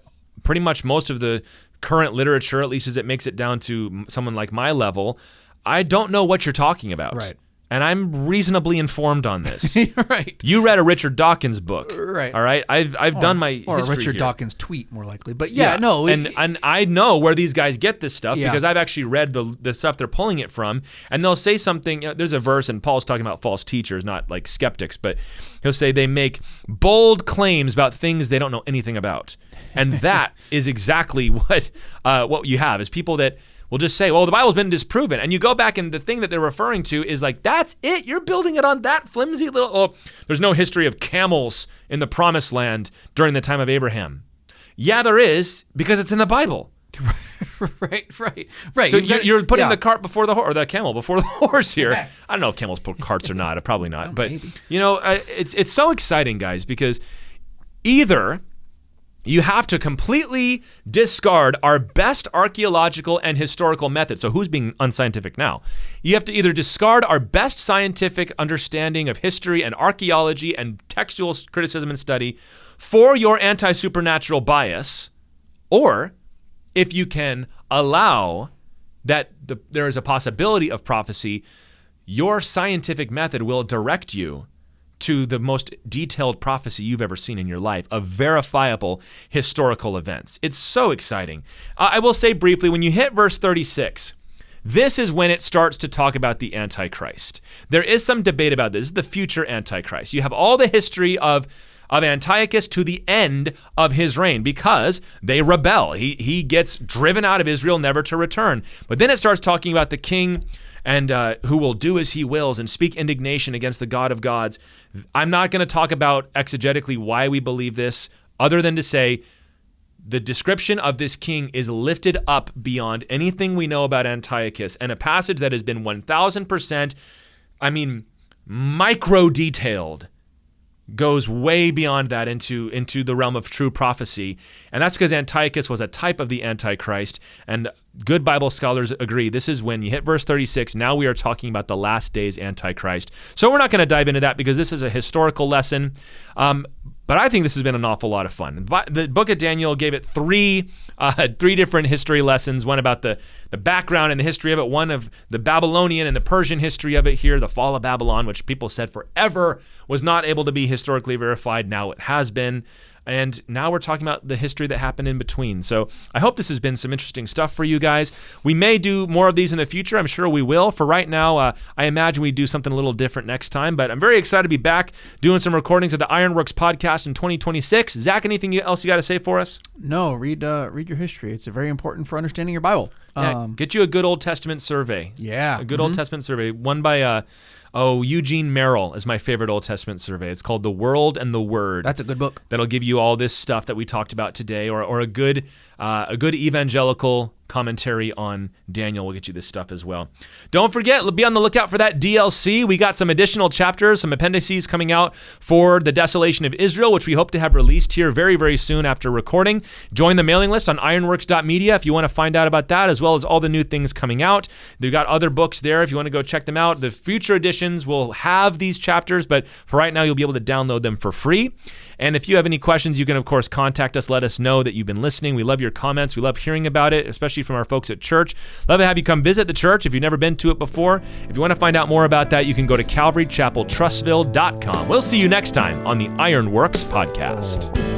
pretty much most of the current literature, at least as it makes it down to someone like my level, I don't know what you're talking about. Right. And I'm reasonably informed on this. Right. You read a Richard Dawkins book. Right. All right. I've done my history or a Richard here. Dawkins tweet, more likely. But no. And I know where these guys get this stuff Yeah. because I've actually read the stuff they're pulling it from. And they'll say something. There's a verse, and Paul's talking about false teachers, not like skeptics, but he'll say they make bold claims about things they don't know anything about. And that is exactly what you have is people that will just say, well, the Bible's been disproven. And you go back and the thing that they're referring to is like, that's it. You're building it on that flimsy little, there's no history of camels in the promised land during the time of Abraham. Yeah, there is, because it's in the Bible. Right. So you're putting the cart before the horse, or the camel before the horse here. Okay. I don't know if camels pull carts or not. Probably not. But, maybe. It's so exciting, guys, because either you have to completely discard our best archaeological and historical methods. So who's being unscientific now? You have to either discard our best scientific understanding of history and archaeology and textual criticism and study for your anti-supernatural bias, or if you can allow that there is a possibility of prophecy, your scientific method will direct you to the most detailed prophecy you've ever seen in your life of verifiable historical events. It's so exciting. I will say briefly, when you hit verse 36, this is when it starts to talk about the Antichrist. There is some debate about this. This is the future Antichrist. You have all the history of Antiochus to the end of his reign because they rebel. He gets driven out of Israel, never to return. But then it starts talking about the king and who will do as he wills and speak indignation against the God of gods. I'm not going to talk about exegetically why we believe this, other than to say the description of this king is lifted up beyond anything we know about Antiochus, and a passage that has been 1,000%, micro-detailed, goes way beyond that into the realm of true prophecy. And that's because Antiochus was a type of the Antichrist. And good Bible scholars agree. This is when you hit verse 36. Now we are talking about the last days Antichrist. So we're not going to dive into that because this is a historical lesson. But I think this has been an awful lot of fun. The book of Daniel gave it three different history lessons, one about the background and the history of it, one of the Babylonian and the Persian history of it here, the fall of Babylon, which people said forever was not able to be historically verified. Now it has been. And now we're talking about the history that happened in between. So I hope this has been some interesting stuff for you guys. We may do more of these in the future. I'm sure we will. For right now, I imagine we do something a little different next time. But I'm very excited to be back doing some recordings of the Ironworks podcast in 2026. Zach, anything else you got to say for us? No, read your history. It's very important for understanding your Bible. Yeah, get you a good Old Testament survey. Yeah. A good Old Testament survey. One by Eugene Merrill is my favorite Old Testament survey. It's called The World and the Word. That's a good book. That'll give you all this stuff that we talked about today, or a good evangelical commentary on Daniel will get you this stuff as well. Don't forget, be on the lookout for that DLC. We got some additional chapters, some appendices coming out for the desolation of Israel, which we hope to have released here very, very soon after recording. Join the mailing list on ironworks.media if you want to find out about that, as well as all the new things coming out. They've got other books there if you want to go check them out. The future editions will have these chapters, but for right now, you'll be able to download them for free. And if you have any questions, you can, of course, contact us. Let us know that you've been listening. We love your comments. We love hearing about it, especially from our folks at church. Love to have you come visit the church if you've never been to it before. If you want to find out more about that, you can go to calvarychapeltrussville.com. We'll see you next time on the Ironworks podcast.